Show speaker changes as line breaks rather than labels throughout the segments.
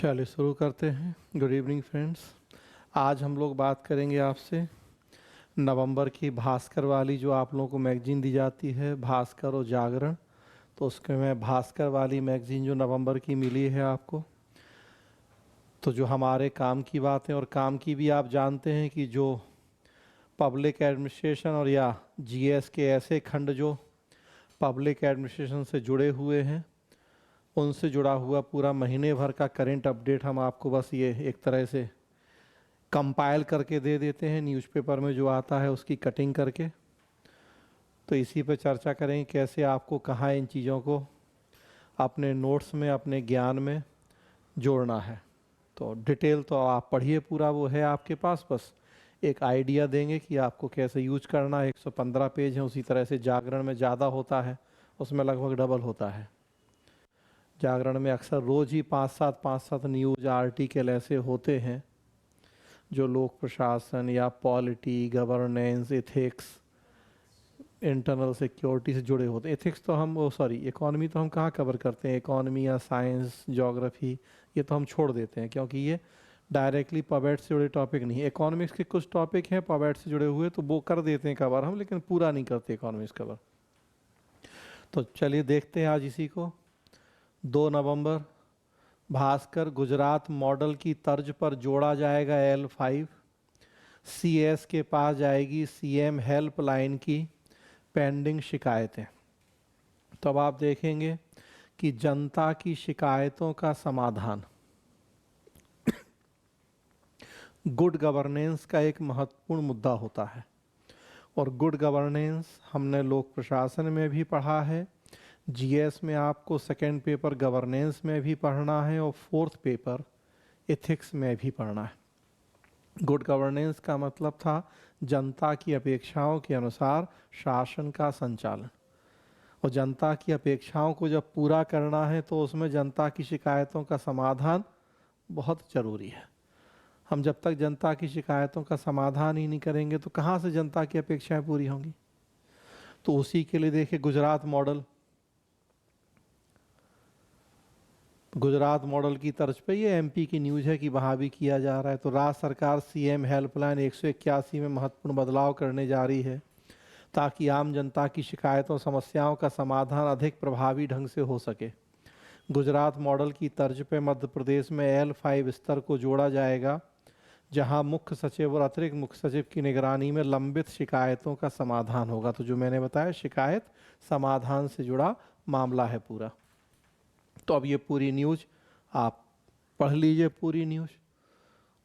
चलिए शुरू करते हैं। Good evening friends. आज हम लोग बात करेंगे आपसे नवंबर की भास्कर वाली जो आप लोगों को मैगजीन दी जाती है, भास्कर और जागरण। तो उसके में भास्कर वाली मैगजीन जो नवंबर की मिली है आपको, तो जो हमारे काम की बात है और काम की भी आप जानते हैं कि जो पब्लिक एडमिनिस्ट्रेशन और या जीएस के ऐसे खंड जो पब्लिक एडमिनिस्ट्रेशन से जुड़े हुए हैं, उनसे जुड़ा हुआ पूरा महीने भर का करंट अपडेट हम आपको बस ये एक तरह से कंपाइल करके दे देते हैं, न्यूज़पेपर में जो आता है उसकी कटिंग करके। तो इसी पे चर्चा करेंगे कैसे आपको कहाँ इन चीज़ों को अपने नोट्स में, अपने ज्ञान में जोड़ना है। तो डिटेल तो आप पढ़िए, पूरा वो है आपके पास, बस एक आइडिया देंगे कि आपको कैसे यूज करना है। 115 पेज है, उसी तरह से जागरण में ज़्यादा होता है, उसमें लगभग डबल होता है। जागरण में अक्सर रोज़ ही 5-7 न्यूज़ आर्टिकल ऐसे होते हैं जो लोक प्रशासन या polity, governance, ethics, internal security से जुड़े होते हैं। एथिक्स तो हम इकोनॉमी तो हम कहाँ कवर करते हैं, इकोनॉमी या साइंस, ज्योग्राफी, ये तो हम छोड़ देते हैं क्योंकि ये डायरेक्टली पवेट से जुड़े टॉपिक नहीं है। इकोनॉमिक्स के कुछ टॉपिक हैं पवेट से जुड़े हुए, तो वो कर देते हैं कवर हम, लेकिन पूरा नहीं करते इकोनॉमिक्स कवर। तो चलिए देखते हैं आज इसी को। 2 नवंबर, भास्कर गुजरात मॉडल की तर्ज पर जोड़ा जाएगा L5। CS के पास जाएगी CM हेल्पलाइन की पेंडिंग शिकायतें। तो अब आप देखेंगे कि जनता की शिकायतों का समाधान गुड गवर्नेंस का एक महत्वपूर्ण मुद्दा होता है। और गुड गवर्नेंस हमने लोक प्रशासन में भी पढ़ा है, जीएस में आपको सेकेंड पेपर गवर्नेंस में भी पढ़ना है और फोर्थ पेपर एथिक्स में भी पढ़ना है। गुड गवर्नेंस का मतलब था जनता की अपेक्षाओं के अनुसार शासन का संचालन। और जनता की अपेक्षाओं को जब पूरा करना है तो उसमें जनता की शिकायतों का समाधान बहुत ज़रूरी है। हम जब तक जनता की शिकायतों का समाधान ही नहीं करेंगे तो कहाँ से जनता की अपेक्षाएं पूरी होंगी। तो उसी के लिए देखिए गुजरात मॉडल, गुजरात मॉडल की तर्ज पे ये एमपी की न्यूज़ है कि वहाँ भी किया जा रहा है। तो राज्य सरकार सीएम हेल्पलाइन 181 में महत्वपूर्ण बदलाव करने जा रही है ताकि आम जनता की शिकायतों समस्याओं का समाधान अधिक प्रभावी ढंग से हो सके। गुजरात मॉडल की तर्ज पे मध्य प्रदेश में L5 स्तर को जोड़ा जाएगा, जहां मुख्य सचिव और अतिरिक्त मुख्य सचिव की निगरानी में लंबित शिकायतों का समाधान होगा। तो जो मैंने बताया शिकायत समाधान से जुड़ा मामला है पूरा। तो अब ये पूरी न्यूज़ आप पढ़ लीजिए, पूरी न्यूज़,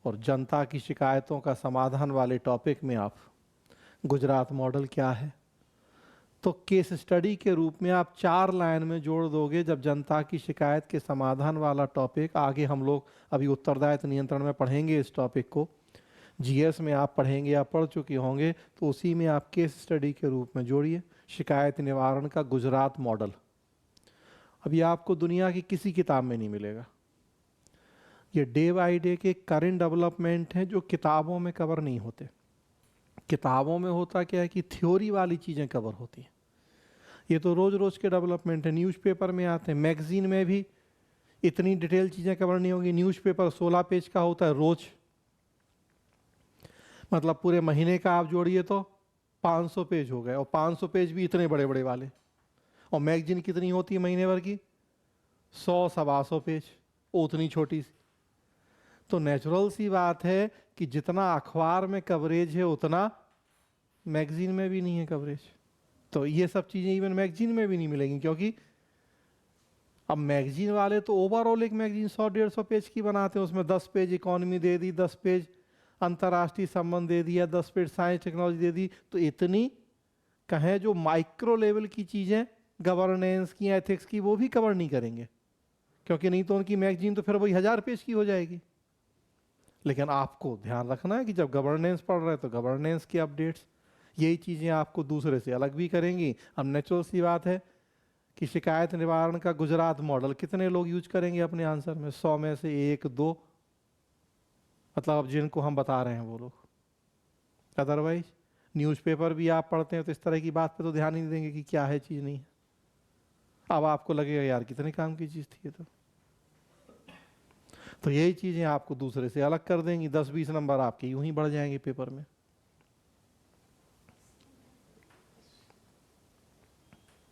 और जनता की शिकायतों का समाधान वाले टॉपिक में आप गुजरात मॉडल क्या है तो केस स्टडी के रूप में आप 4 लाइन में जोड़ दोगे। जब जनता की शिकायत के समाधान वाला टॉपिक आगे हम लोग अभी उत्तरदायित्व नियंत्रण में पढ़ेंगे, इस टॉपिक को जीएस में आप पढ़ेंगे या पढ़ चुके होंगे, तो उसी में आप केस स्टडी के रूप में जोड़िए शिकायत निवारण का गुजरात मॉडल। अभी आपको दुनिया की किसी किताब में नहीं मिलेगा। ये डे बाई डे के करंट डेवलपमेंट हैं जो किताबों में कवर नहीं होते। किताबों में होता क्या है कि थ्योरी वाली चीज़ें कवर होती हैं, ये तो रोज़ रोज़ के डेवलपमेंट है। न्यूज़पेपर में आते हैं, मैगजीन में भी इतनी डिटेल चीज़ें कवर नहीं होगी। न्यूज़पेपर 16 पेज का होता है रोज़, मतलब पूरे महीने का आप जोड़िए तो 500 पेज हो गए, और 500 पेज भी इतने बड़े बड़े वाले। और मैगजीन कितनी होती है महीने भर की? 100-125 पेज, उतनी छोटी सी। तो नेचुरल सी बात है कि जितना अखबार में कवरेज है उतना मैगजीन में भी नहीं है कवरेज। तो ये सब चीज़ें इवन मैगजीन में भी नहीं मिलेंगी, क्योंकि अब मैगजीन वाले तो ओवरऑल एक मैगजीन 100-150 पेज की बनाते हैं, उसमें 10 page economy they the, 10 page अंतर्राष्ट्रीय संबंध दे दिया, 10 पेज साइंस टेक्नोलॉजी दे दी। तो इतनी कहें जो माइक्रो लेवल की चीज़ें गवर्नेंस की, एथिक्स की, वो भी कवर नहीं करेंगे, क्योंकि नहीं तो उनकी मैगजीन तो फिर वही 1000 पेज की हो जाएगी। लेकिन आपको ध्यान रखना है कि जब गवर्नेंस पढ़ रहे हैं तो गवर्नेंस की अपडेट्स, यही चीज़ें आपको दूसरे से अलग भी करेंगी। अब नेचुरल सी बात है कि शिकायत निवारण का गुजरात मॉडल कितने लोग यूज करेंगे अपने आंसर में? 100 में से 1-2, मतलब अब जिनको हम बता रहे हैं वो लोग। अदरवाइज न्यूज़पेपर भी आप पढ़ते हैं तो इस तरह की बात पे तो ध्यान ही नहीं देंगे कि क्या है चीज़ नहीं है। अब आपको लगेगा यार कितने काम की चीज़ थी ये। तो यही चीजें आपको दूसरे से अलग कर देंगी, 10-20 नंबर आपके यूं ही बढ़ जाएंगे पेपर में।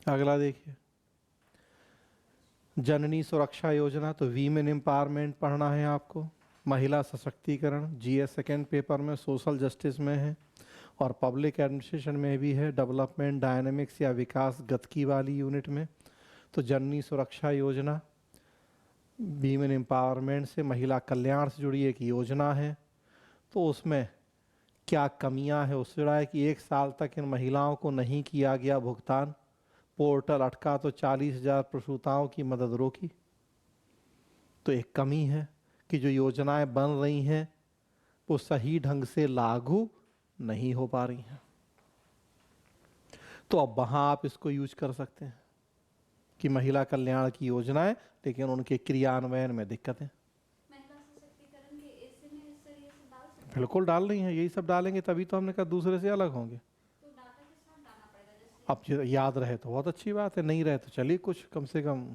अगला देखिए, जननी सुरक्षा योजना, तो वीमेन एम्पावरमेंट पढ़ना है आपको। महिला सशक्तिकरण, जीएस सेकेंड पेपर में, सोशल जस्टिस में है और पब्लिक एडमिनिस्ट्रेशन में भी है, डेवलपमेंट डायनेमिक्स या विकास गतिकी वाली यूनिट में। तो जननी सुरक्षा योजना वीमेन एम्पावरमेंट से, महिला कल्याण से जुड़ी एक योजना है। तो उसमें क्या कमियां हैं उससे जुड़ा है कि 1 साल तक इन महिलाओं को नहीं किया गया भुगतान, पोर्टल अटका तो 40,000 प्रसूताओं की मदद रोकी। तो एक कमी है कि जो योजनाएं बन रही हैं वो सही ढंग से लागू नहीं हो पा रही हैं। तो अब वहां आप इसको यूज कर सकते हैं कि महिला कल्याण की योजनाएं, लेकिन उनके क्रियान्वयन में दिक्कतें।
महिला सशक्तिकरण के ऐसे में इस तरीके से डाल सकते हैं।
बिल्कुल डाल रही हैं, यही सब डालेंगे तभी तो हमने कहा दूसरे से अलग होंगे।
तो डाटा के साथ डालना पड़ेगा जैसे।
अब जो याद रहे तो बहुत अच्छी बात है, नहीं रहे तो चलिए कुछ कम से कम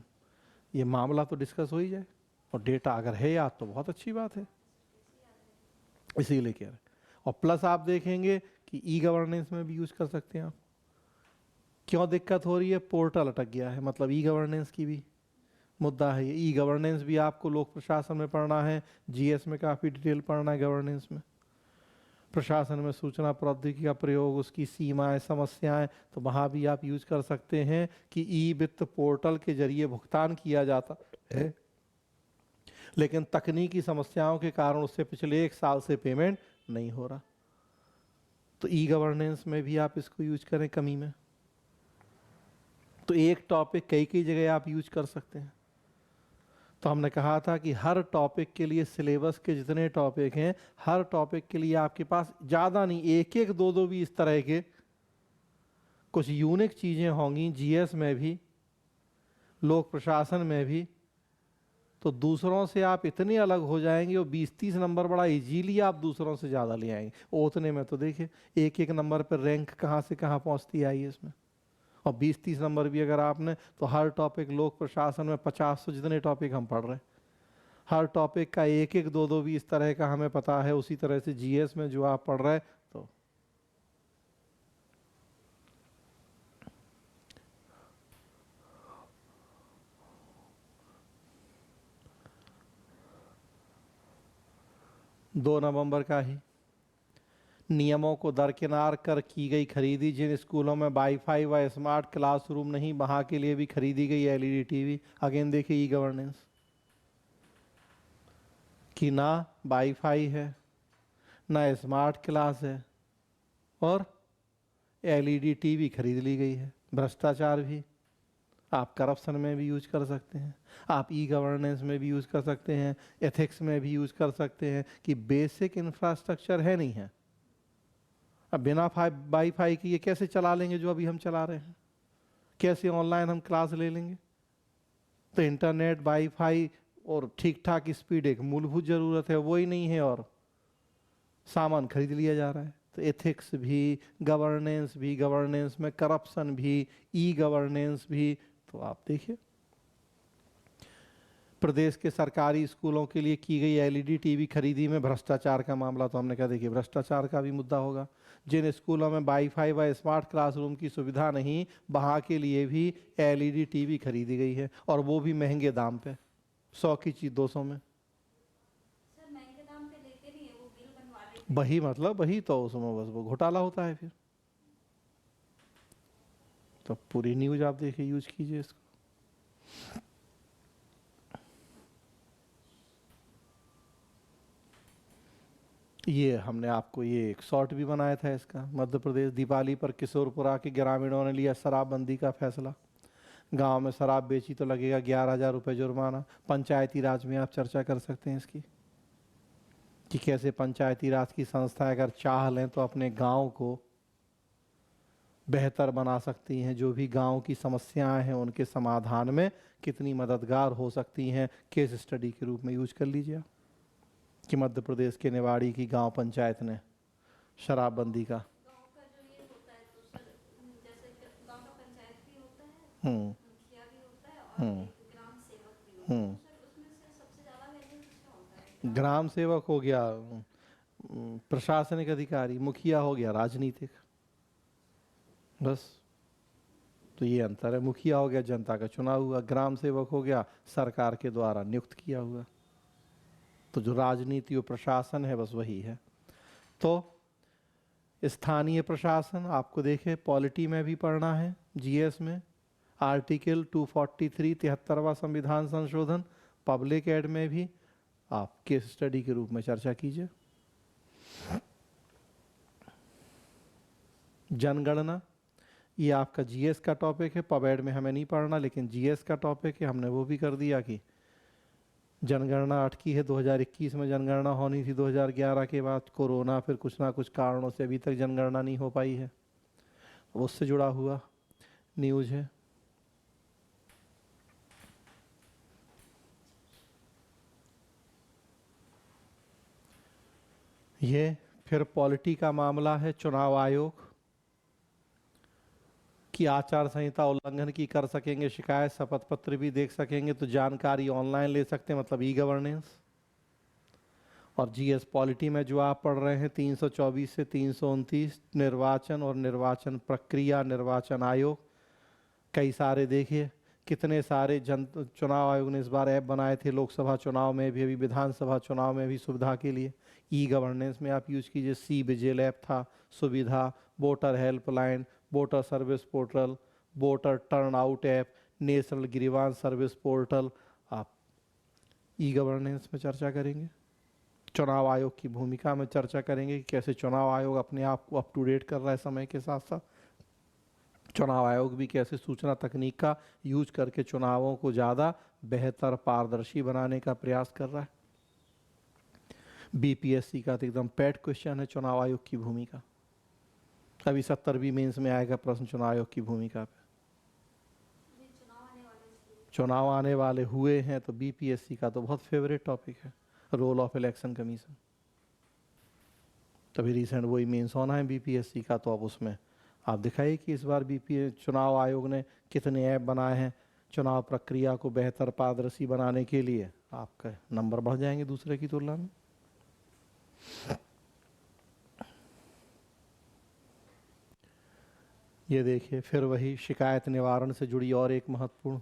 ये मामला तो डिस्कस हो ही जाए। और डेटा अगर है याद तो बहुत अच्छी बात है, इसीलिए कह रहे। और प्लस आप देखेंगे कि ई गवर्नेंस में भी यूज कर सकते हैं आप। क्यों दिक्कत हो रही है? पोर्टल अटक गया है, मतलब ई गवर्नेंस की भी मुद्दा है। ये ई गवर्नेंस भी आपको लोक प्रशासन में पढ़ना है, जीएस में काफ़ी डिटेल पढ़ना है गवर्नेंस में। प्रशासन में सूचना प्रौद्योगिकी का प्रयोग, उसकी सीमाएं, समस्याएं, तो वहाँ भी आप यूज कर सकते हैं कि ई वित्त पोर्टल के जरिए भुगतान किया जाता है, लेकिन तकनीकी समस्याओं के कारण उससे पिछले 1 साल से पेमेंट नहीं हो रहा। तो ई गवर्नेंस में भी आप इसको यूज करें कमी में। तो एक टॉपिक कई कई जगह आप यूज कर सकते हैं। तो हमने कहा था कि हर टॉपिक के लिए सिलेबस के जितने टॉपिक हैं, हर टॉपिक के लिए आपके पास ज़्यादा नहीं, एक एक दो दो भी इस तरह के कुछ यूनिक चीज़ें होंगी, जीएस में भी, लोक प्रशासन में भी। तो दूसरों से आप इतने अलग हो जाएंगे और 20-30 नंबर बड़ा इजीली आप दूसरों से ज़्यादा ले आएंगे। उतने में तो देखिए एक एक नंबर पर रैंक कहाँ से कहाँ पहुँचती आई है इसमें। और 20-30 नंबर भी अगर आपने, तो हर टॉपिक लोक प्रशासन में 50 जितने टॉपिक हम पढ़ रहे हैं, हर टॉपिक का एक एक दो दो भी इस तरह का हमें पता है। उसी तरह से जीएस में जो आप पढ़ रहे हैं, तो दो नवंबर का ही नियमों को दरकिनार कर की गई खरीदी। जिन स्कूलों में वाईफाई व स्मार्ट क्लासरूम नहीं, वहां के लिए भी खरीदी गई एलईडी टीवी। अगेन देखिए ई गवर्नेंस कि ना वाईफाई है, ना स्मार्ट क्लास है, और एलईडी टीवी खरीद ली गई है। भ्रष्टाचार भी आप करप्शन में भी यूज कर सकते हैं, आप ई गवर्नेंस में भी यूज कर सकते हैं, एथिक्स में भी यूज कर सकते हैं कि बेसिक इंफ्रास्ट्रक्चर है नहीं है। अब बिना वाईफाई की ये कैसे चला लेंगे जो अभी हम चला रहे हैं? कैसे ऑनलाइन हम क्लास ले लेंगे? तो इंटरनेट, वाईफाई और ठीक ठाक स्पीड एक मूलभूत जरूरत है, वो ही नहीं है और सामान खरीद लिया जा रहा है। तो एथिक्स भी, गवर्नेंस भी, गवर्नेंस में करप्शन भी, ई गवर्नेंस भी। तो आप देखिए प्रदेश के सरकारी स्कूलों के लिए की गई एलईडी टीवी खरीदी में भ्रष्टाचार का मामला, तो हमने कहा देखिए भ्रष्टाचार का भी मुद्दा होगा। जिन स्कूलों में वाईफाई व स्मार्ट क्लासरूम की सुविधा नहीं, वहाँ के लिए भी एलईडी टीवी खरीदी गई है, और वो भी महंगे दाम पे, 100 की चीज़ 200 में।
सर महंगे दाम पे देते नहीं है, वो बिल बनवा लेते हैं।
वही मतलब वही तो, उसमें बस वो घोटाला होता है फिर। तो पूरी न्यूज आप देखिए, यूज कीजिए इसको। ये हमने आपको ये एक शॉर्ट भी बनाया था इसका। मध्य प्रदेश, दीपावली पर किशोरपुरा के ग्रामीणों ने लिया शराबबंदी का फैसला। गांव में शराब बेची तो लगेगा 11,000 रुपये जुर्माना। पंचायती राज में आप चर्चा कर सकते हैं इसकी कि कैसे पंचायती राज की संस्थाएं अगर चाह लें तो अपने गांव को बेहतर बना सकती हैं। जो भी गांव की समस्याएं हैं उनके समाधान में कितनी मददगार हो सकती हैं, केस स्टडी के रूप में यूज कर लीजिए आप। कि मध्य प्रदेश के निवाड़ी की गांव पंचायत ने शराबबंदी का
गांव का जो ये होता है तो सर जैसे गांव का पंचायत भी होता है,
हम्म
मुखिया भी होता है और
हम्म
एक ग्राम सेवक भी होता है।
हम्म
तो सर उसमें से सबसे ज्यादा वैल्यू किसका
ग्राम सेवक हो गया प्रशासनिक अधिकारी, मुखिया हो गया राजनीतिक, बस। तो ये अंतर है, मुखिया हो गया जनता का चुना हुआ, ग्राम सेवक हो गया सरकार के द्वारा नियुक्त किया हुआ। तो जो राजनीति और प्रशासन है बस वही है। तो स्थानीय प्रशासन आपको देखे पॉलिटी में भी पढ़ना है, जीएस में आर्टिकल 243 73वां संविधान संशोधन, पब्लिक एड में भी आप केस स्टडी के रूप में चर्चा कीजिए। जनगणना ये आपका जीएस का टॉपिक है, पबएड में हमें नहीं पढ़ना, लेकिन जीएस का टॉपिक है, हमने वो भी कर दिया कि जनगणना अटकी है। 2021 में जनगणना होनी थी, 2011 के बाद कोरोना, फिर कुछ ना कुछ कारणों से अभी तक जनगणना नहीं हो पाई है, उससे जुड़ा हुआ न्यूज़ है। ये फिर पॉलिटी का मामला है, चुनाव आयोग की आचार संहिता उल्लंघन की कर सकेंगे शिकायत, शपथ पत्र भी देख सकेंगे, तो जानकारी ऑनलाइन ले सकते हैं, मतलब ई गवर्नेंस। और जीएस पॉलिटी में जो आप पढ़ रहे हैं 324 से 329 निर्वाचन और निर्वाचन प्रक्रिया, निर्वाचन आयोग, कई सारे देखिए कितने सारे जन चुनाव आयोग ने इस बार ऐप बनाए थे, लोकसभा चुनाव में भी, अभी विधानसभा चुनाव में भी सुविधा के लिए। ई गवर्नेंस में आप यूज कीजिए, सी विजिल ऐप था, सुविधा, voter helpline, voter service portal, voter turn out app, national grievance service portal. आप ई गवर्नेंस में चर्चा करेंगे। चुनाव आयोग की भूमिका में चर्चा करेंगे कि कैसे चुनाव आयोग अपने आप को अप टू डेट कर रहा है समय के साथ साथ। चुनाव आयोग भी कैसे सूचना तकनीक का यूज करके चुनावों को ज़्यादा बेहतर पारदर्शी बनाने का प्रयास कर रहा है। बीपीएससी का तो एकदम पेट क्वेश्चन है चुनाव आयोग की भूमिका, अभी 70वीं मेंस में आएगा प्रश्न चुनाव आयोग की भूमिका पे। चुनाव आने वाले हुए हैं तो बीपीएससी का तो बहुत फेवरेट टॉपिक है, रोल ऑफ इलेक्शन कमीशन। तभी रिसेंट वही मेंस होना है बीपीएससी का, तो अब उसमें आप दिखाइए कि इस बार चुनाव आयोग ने कितने ऐप बनाए हैं चुनाव प्रक्रिया को बेहतर पारदर्शी बनाने के लिए, आपका नंबर बढ़ जाएंगे दूसरे की तुलना में। ये देखिए फिर वही शिकायत निवारण से जुड़ी और एक महत्वपूर्ण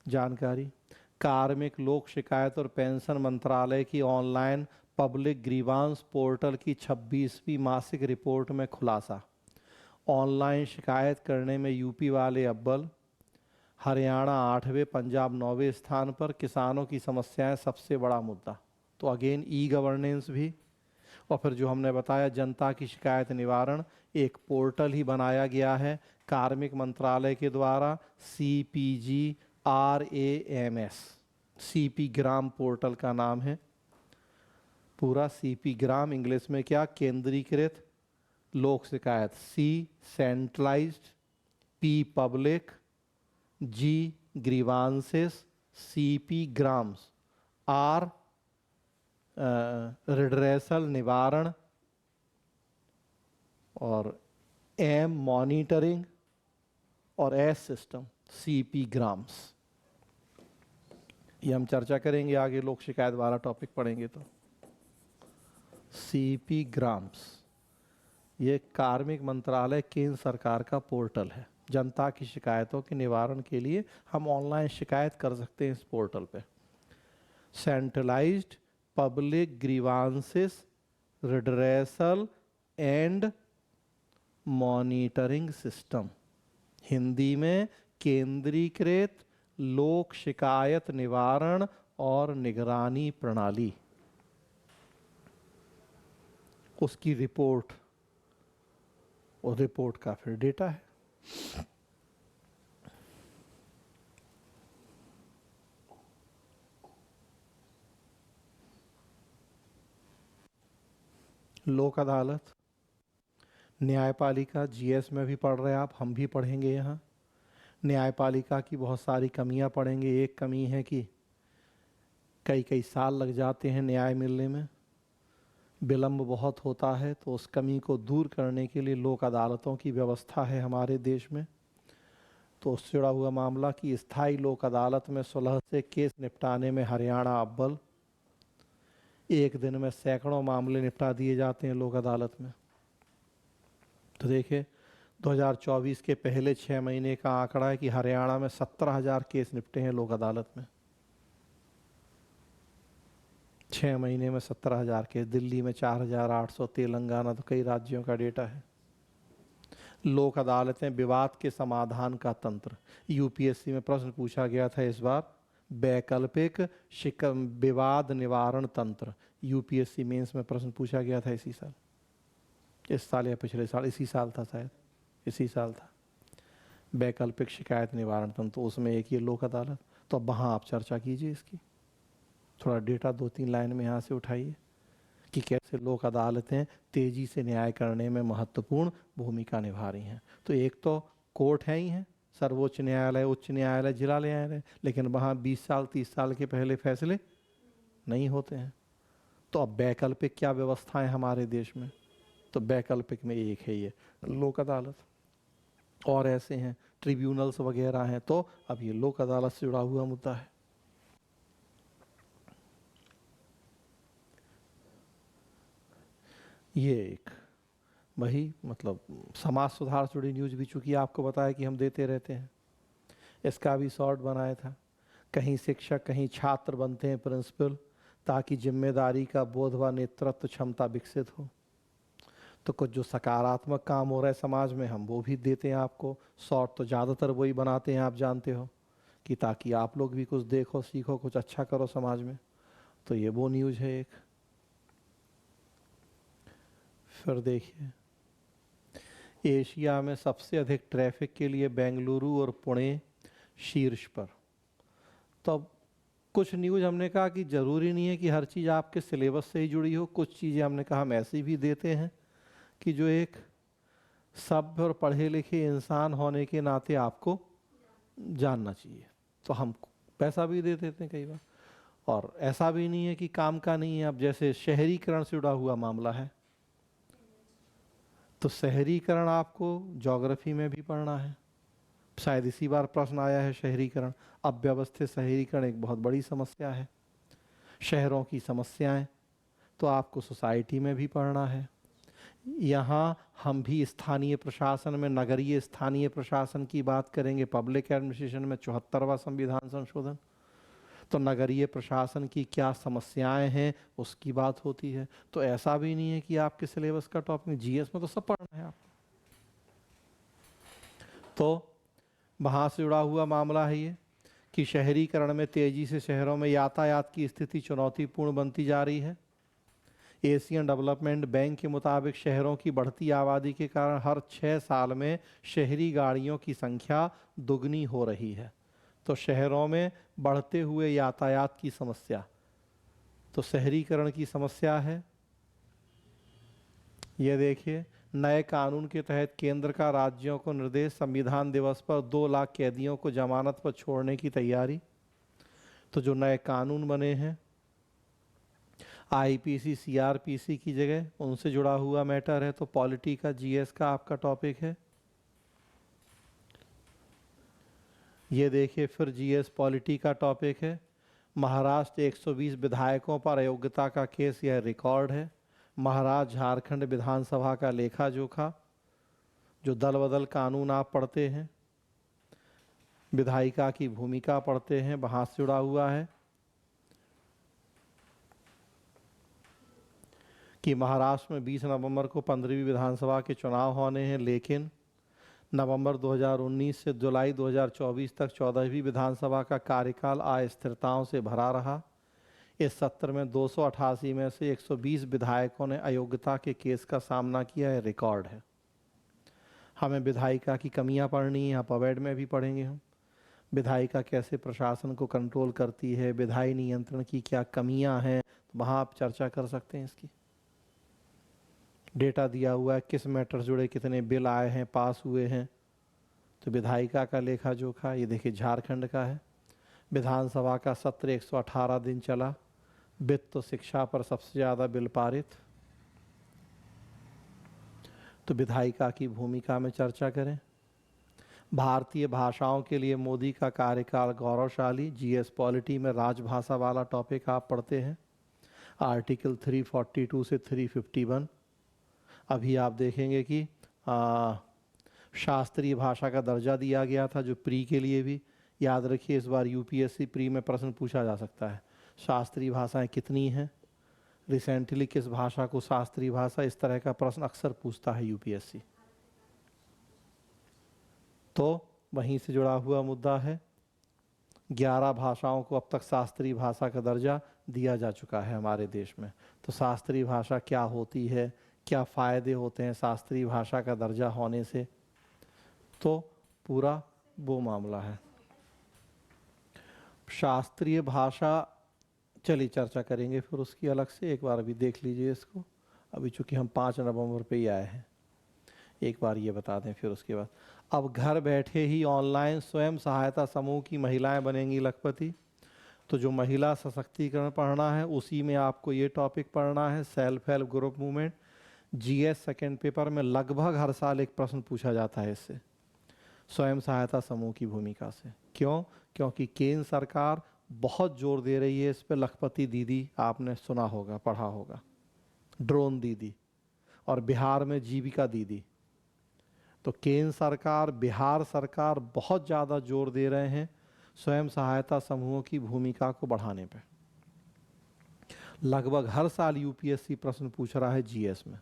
जानकारी, कार्मिक लोक शिकायत और पेंशन मंत्रालय की ऑनलाइन पब्लिक ग्रीवांस पोर्टल की 26वीं मासिक रिपोर्ट में खुलासा। ऑनलाइन शिकायत करने में यूपी वाले अव्वल, हरियाणा 8वें, पंजाब 9वें स्थान पर, किसानों की समस्याएं सबसे बड़ा मुद्दा। तो अगेन ई गवर्नेंस भी, और फिर जो हमने बताया जनता की शिकायत निवारण, एक पोर्टल ही बनाया गया है कार्मिक मंत्रालय के द्वारा, CPGRAMS, CP ग्राम पोर्टल का नाम है पूरा। CP ग्राम इंग्लिश में क्या, केंद्रीकृत लोक शिकायत, C centralised, P public, G grievances, CP grams, R redressal निवारण, और M मॉनिटरिंग, और S सिस्टम, CP ग्राम्स। ये हम चर्चा करेंगे आगे, लोक शिकायत वाला टॉपिक पढ़ेंगे तो। CP ग्राम्स ये कार्मिक मंत्रालय केंद्र सरकार का पोर्टल है, जनता की शिकायतों के निवारण के लिए हम ऑनलाइन शिकायत कर सकते हैं इस पोर्टल पे। Centralised public grievances redressal and monitoring system, Hindi में केंद्रीकृत लोक शिकायत निवारण और निगरानी प्रणाली। उसकी रिपोर्ट, और रिपोर्ट का फिर डेटा है। लोक अदालत, न्यायपालिका, जीएस में भी पढ़ रहे हैं आप, हम भी पढ़ेंगे यहाँ। न्यायपालिका की बहुत सारी कमियां पढ़ेंगे। एक कमी है कि कई कई साल लग जाते हैं न्याय मिलने में, विलम्ब बहुत होता है, तो उस कमी को दूर करने के लिए लोक अदालतों की व्यवस्था है हमारे देश में। तो उससे जुड़ा हुआ मामला कि स्थायी लोक अदालत में सुलह से केस निपटाने में हरियाणा अव्वल, एक दिन में सैकड़ों मामले निपटा दिए जाते हैं लोक अदालत में। तो देखिए 2024 के पहले 6 महीने का आंकड़ा है कि हरियाणा में 17,000 केस निपटे हैं लोक अदालत में। 6 महीने में 17,000 केस। दिल्ली में 4,800, तेलंगाना, तो कई राज्यों का डेटा है। लोक अदालतें विवाद के समाधान का तंत्र। यूपीएससी में प्रश्न पूछा गया था इस बार, वैकल्पिक विवाद निवारण तंत्र। यूपीएससी मेंस में प्रश्न पूछा गया था इसी साल, इस साल या पिछले साल, इसी साल था शायद, इसी साल था। वैकल्पिक शिकायत निवारण तंत्र, उसमें एक ये लोक अदालत। तो अब वहाँ आप चर्चा कीजिए इसकी, थोड़ा डेटा 2-3 लाइन में यहाँ से उठाइए कि कैसे लोक अदालतें तेजी से न्याय करने में महत्वपूर्ण भूमिका निभा रही हैं। तो एक तो कोर्ट है ही है, सर्वोच्च न्यायालय, उच्च न्यायालय, जिला न्यायालय, लेकिन वहाँ 20 साल 30 साल के पहले फैसले नहीं होते हैं। तो अब वैकल्पिक क्या व्यवस्थाएं हमारे देश में, तो वैकल्पिक में एक है ये लोक अदालत, और ऐसे हैं ट्रिब्यूनल्स वगैरह हैं। तो अब ये लोक अदालत से जुड़ा हुआ मुद्दा है। ये एक वही मतलब समाज सुधार से जुड़ी न्यूज भी, चूंकि आपको बताया कि हम देते रहते हैं, इसका भी शॉर्ट बनाया था। कहीं शिक्षक कहीं छात्र बनते हैं प्रिंसिपल, ताकि जिम्मेदारी का बोध व नेतृत्व क्षमता विकसित हो। तो कुछ जो सकारात्मक काम हो रहा है समाज में, हम वो भी देते हैं आपको। शॉर्ट तो ज़्यादातर वही बनाते हैं, आप जानते हो, कि ताकि आप लोग भी कुछ देखो, सीखो, कुछ अच्छा करो समाज में। तो ये वो न्यूज़ है एक। फिर देखिए, एशिया में सबसे अधिक ट्रैफिक के लिए बेंगलुरु और पुणे शीर्ष पर। तो अब कुछ न्यूज़ हमने कहा कि ज़रूरी नहीं है कि हर चीज़ आपके सिलेबस से ही जुड़ी हो। कुछ चीज़ें हमने कहा हम ऐसी भी देते हैं कि जो एक सभ्य और पढ़े लिखे इंसान होने के नाते आपको जानना चाहिए। तो हम पैसा भी दे देते हैं कई बार। और ऐसा भी नहीं है कि काम का नहीं है। अब जैसे शहरीकरण से जुड़ा हुआ मामला है, तो शहरीकरण आपको ज्योग्राफी में भी पढ़ना है। शायद इसी बार प्रश्न आया है शहरीकरण। अव्यवस्थित शहरीकरण एक बहुत बड़ी समस्या है, शहरों की समस्याएं, तो आपको सोसाइटी में भी पढ़ना है। यहाँ हम भी स्थानीय प्रशासन में नगरीय स्थानीय प्रशासन की बात करेंगे, पब्लिक एडमिनिस्ट्रेशन में 74वां संविधान संशोधन। तो नगरीय प्रशासन की क्या समस्याएं हैं उसकी बात होती है। तो ऐसा भी नहीं है कि आपके सिलेबस का टॉपिक, जीएस में तो सब पढ़ना है आपको। तो वहाँ से जुड़ा हुआ मामला है ये कि शहरीकरण में तेजी से शहरों में यातायात की स्थिति चुनौतीपूर्ण बनती जा रही है। एशियन डेवलपमेंट बैंक के मुताबिक शहरों की बढ़ती आबादी के कारण हर 6 साल में शहरी गाड़ियों की संख्या दुगनी हो रही है। तो शहरों में बढ़ते हुए यातायात की समस्या, तो शहरीकरण की समस्या है। ये देखिए, नए कानून के तहत केंद्र का राज्यों को निर्देश, संविधान दिवस पर 2 लाख कैदियों को जमानत पर छोड़ने की तैयारी। तो जो नए कानून बने हैं, आईपीसी सीआरपीसी की जगह, उनसे जुड़ा हुआ मैटर है। तो पॉलिटी का, जीएस का आपका टॉपिक है। ये देखिए, फिर जीएस पॉलिटी का टॉपिक है। महाराष्ट्र 120 विधायकों पर अयोग्यता का केस, यह रिकॉर्ड है। महाराष्ट्र झारखंड विधानसभा का लेखा जोखा, जो दल बदल कानून आप पढ़ते हैं, विधायिका की भूमिका पढ़ते हैं, वहाँ से जुड़ा हुआ है कि महाराष्ट्र में 20 नवंबर को 15वीं विधानसभा के चुनाव होने हैं, लेकिन नवंबर 2019 से जुलाई 2024 तक 14वीं विधानसभा का कार्यकाल अस्थिरताओं से भरा रहा। इस सत्र में 288 में से 120 विधायकों ने अयोग्यता के केस का सामना किया है, रिकॉर्ड है। हमें विधायिका की कमियां पढ़नी है, यहाँ पवेड में भी पढ़ेंगे हम। विधायिका कैसे प्रशासन को कंट्रोल करती है, विधायी नियंत्रण की क्या कमियां हैं, तो वहाँ आप चर्चा कर सकते हैं। इसकी डेटा दिया हुआ है, किस मैटर जुड़े कितने बिल आए हैं, पास हुए हैं। तो विधायिका का लेखा जोखा, ये देखिए झारखंड का है। विधानसभा का सत्र 118 दिन चला। वित्त तो शिक्षा पर सबसे ज़्यादा बिल पारित। तो विधायिका की भूमिका में चर्चा करें। भारतीय भाषाओं के लिए मोदी का कार्यकाल गौरवशाली, जीएस पॉलिटी में राजभाषा वाला टॉपिक आप पढ़ते हैं। आर्टिकल 342 से 351। अभी आप देखेंगे कि शास्त्रीय भाषा का दर्जा दिया गया था, जो प्री के लिए भी याद रखिए, इस बार यूपीएससी प्री में प्रश्न पूछा जा सकता है। शास्त्रीय भाषाएं कितनी हैं, रिसेंटली किस भाषा को शास्त्रीय भाषा, इस तरह का प्रश्न अक्सर पूछता है यूपीएससी। तो वहीं से जुड़ा हुआ मुद्दा है। 11 भाषाओं को अब तक शास्त्रीय भाषा का दर्जा दिया जा चुका है हमारे देश में। तो शास्त्रीय भाषा क्या होती है, क्या फ़ायदे होते हैं शास्त्रीय भाषा का दर्जा होने से, तो पूरा वो मामला है। शास्त्रीय भाषा चलिए चर्चा करेंगे फिर उसकी अलग से, एक बार अभी देख लीजिए इसको। अभी चूँकि हम 5 नवंबर पे ही आए हैं, एक बार ये बता दें फिर उसके बाद। अब घर बैठे ही ऑनलाइन स्वयं सहायता समूह की महिलाएं बनेंगी लखपति। तो जो महिला सशक्तिकरण पढ़ना है उसी में आपको ये टॉपिक पढ़ना है, self help group movement. GS second paper में लगभग हर साल एक प्रश्न पूछा जाता है इससे, स्वयं सहायता समूह की भूमिका से। क्यों? क्योंकि केंद्र सरकार बहुत जोर दे रही है इस पर। लखपति दीदी आपने सुना होगा, पढ़ा होगा, ड्रोन दीदी, और बिहार में जीविका दीदी। तो केंद्र सरकार, बिहार सरकार बहुत ज़्यादा जोर दे रहे हैं स्वयं सहायता समूहों की भूमिका को बढ़ाने पे। लगभग हर साल यूपीएससी प्रश्न पूछ रहा है जीएस में,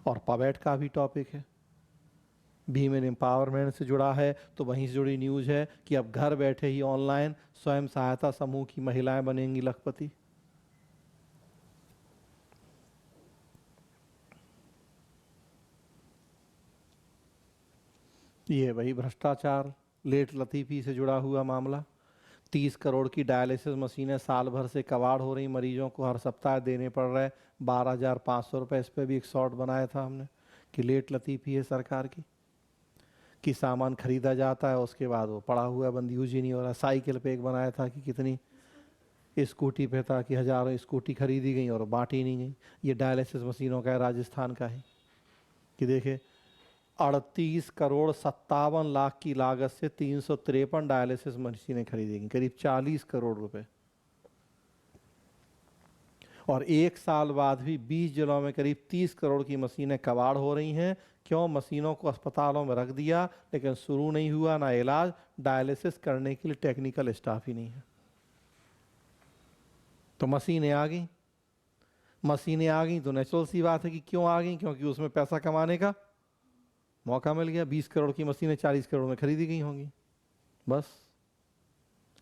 और पवेट का भी टॉपिक है, वीमेन एम्पावरमेंट से जुड़ा है। तो वहीं से जुड़ी न्यूज़ है कि अब घर बैठे ही ऑनलाइन स्वयं सहायता समूह की महिलाएं बनेंगी लखपति। ये वही भ्रष्टाचार, लेट लतीफ़ी से जुड़ा हुआ मामला। 30 करोड़ की डायलिसिस मशीनें साल भर से कबाड़ हो रही, मरीजों को हर सप्ताह देने पड़ रहे 12,500 रुपये। इस पर भी एक शॉर्ट बनाया था हमने कि लेट लतीफ़ी है सरकार की, कि सामान खरीदा जाता है उसके बाद वो पड़ा हुआ बंद, यूज ही नहीं हो रहा। साइकिल पे एक बनाया था कि कितनी स्कूटी पे था कि हज़ारों स्कूटी खरीदी गई और बांटी नहीं गई। ये डायलिसिस मशीनों का है, राजस्थान का है, कि देखे 38 करोड़ 57 लाख की लागत से 353 डायलिसिस मशीनें खरीदी गई, करीब 40 करोड़ रुपए। और एक साल बाद भी 20 जिलों में करीब 30 करोड़ की मशीनें कबाड़ हो रही हैं। क्यों? मशीनों को अस्पतालों में रख दिया लेकिन शुरू नहीं हुआ ना इलाज, डायलिसिस करने के लिए टेक्निकल स्टाफ ही नहीं है। तो मशीनें आ गई, मशीनें आ गई तो नेचुरल सी बात है कि क्यों आ गई, क्योंकि उसमें पैसा कमाने का मौका मिल गया। 20 करोड़ की मशीनें 40 करोड़ में खरीदी गई होंगी, बस।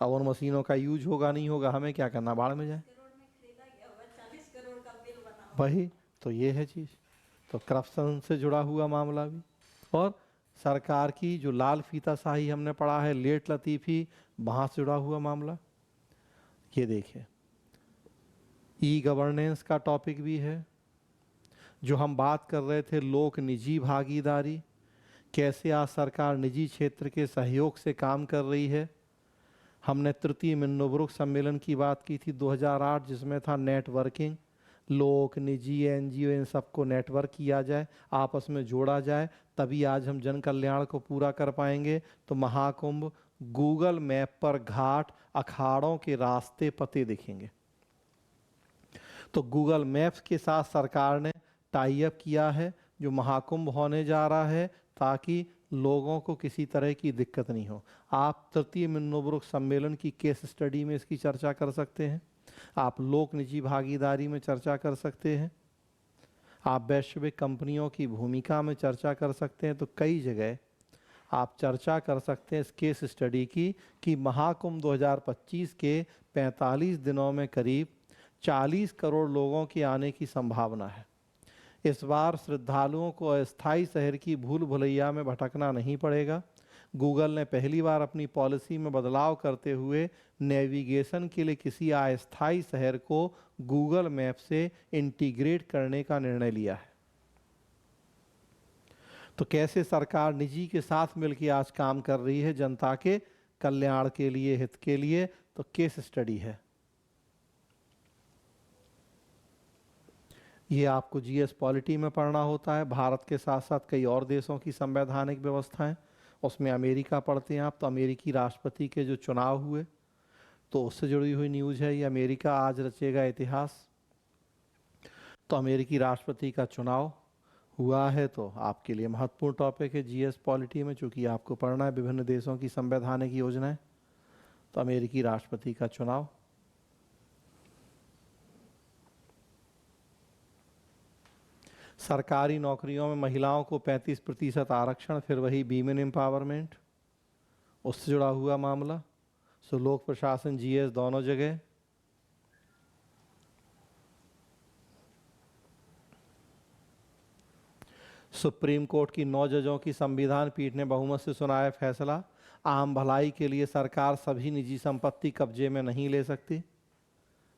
अब उन मशीनों का यूज होगा नहीं होगा, हमें क्या करना, बाढ़ में जाए।
करोड़ में खरीदा गया हुआ 40 करोड़ का बिल बना
वही तो, ये है चीज़। तो करप्शन से जुड़ा हुआ मामला भी, और सरकार की जो लाल फीताशाही हमने पढ़ा है, लेट लतीफ़ी, वहाँ से जुड़ा हुआ मामला। ये देखिए, ई गवर्नेंस का टॉपिक भी है। जो हम बात कर रहे थे लोक निजी भागीदारी, कैसे आज सरकार निजी क्षेत्र के सहयोग से काम कर रही है। हमने तृतीय मिन्नोब्रुक सम्मेलन की बात की थी 2008, जिसमें था नेटवर्किंग, लोक निजी एनजीओ इन सबको नेटवर्क किया जाए, आपस में जोड़ा जाए, तभी आज हम जन कल्याण को पूरा कर पाएंगे। तो महाकुंभ, गूगल मैप पर घाट अखाड़ों के रास्ते पते दिखेंगे। तो गूगल मैप्स के साथ सरकार ने टाई अप किया है जो महाकुंभ होने जा रहा है, ताकि लोगों को किसी तरह की दिक्कत नहीं हो। आप तृतीय मिन्नोब्रुक सम्मेलन की केस स्टडी में इसकी चर्चा कर सकते हैं, आप लोक निजी भागीदारी में चर्चा कर सकते हैं, आप वैश्विक कंपनियों की भूमिका में चर्चा कर सकते हैं। तो कई जगह आप चर्चा कर सकते हैं इस केस स्टडी की कि महाकुंभ 2025 के 45 दिनों में करीब 40 करोड़ लोगों के आने की संभावना है। इस बार श्रद्धालुओं को अस्थायी शहर की भूल भुलैया में भटकना नहीं पड़ेगा। गूगल ने पहली बार अपनी पॉलिसी में बदलाव करते हुए नेविगेशन के लिए किसी अस्थायी शहर को गूगल मैप से इंटीग्रेट करने का निर्णय लिया है। तो कैसे सरकार निजी के साथ मिलकर आज काम कर रही है जनता के कल्याण के लिए, हित के लिए, तो केस स्टडी है। ये आपको जीएस पॉलिटी में पढ़ना होता है। भारत के साथ साथ कई और देशों की संवैधानिक व्यवस्थाएं, उसमें अमेरिका पढ़ते हैं आप, तो अमेरिकी राष्ट्रपति के जो चुनाव हुए तो उससे जुड़ी हुई न्यूज़ है ये। अमेरिका आज रचेगा इतिहास, तो अमेरिकी राष्ट्रपति का चुनाव हुआ है, तो आपके लिए महत्वपूर्ण टॉपिक है जीएस पॉलिटी में, चूंकि आपको पढ़ना है विभिन्न देशों की संवैधानिक योजनाएं। तो अमेरिकी राष्ट्रपति का चुनाव, सरकारी नौकरियों में महिलाओं को 35% आरक्षण, फिर वही वीमेन एम्पावरमेंट, उससे जुड़ा हुआ मामला। सो लोक प्रशासन जीएस दोनों जगह। सुप्रीम कोर्ट की 9 जजों की संविधान पीठ ने बहुमत से सुनाया फैसला, आम भलाई के लिए सरकार सभी निजी संपत्ति कब्जे में नहीं ले सकती।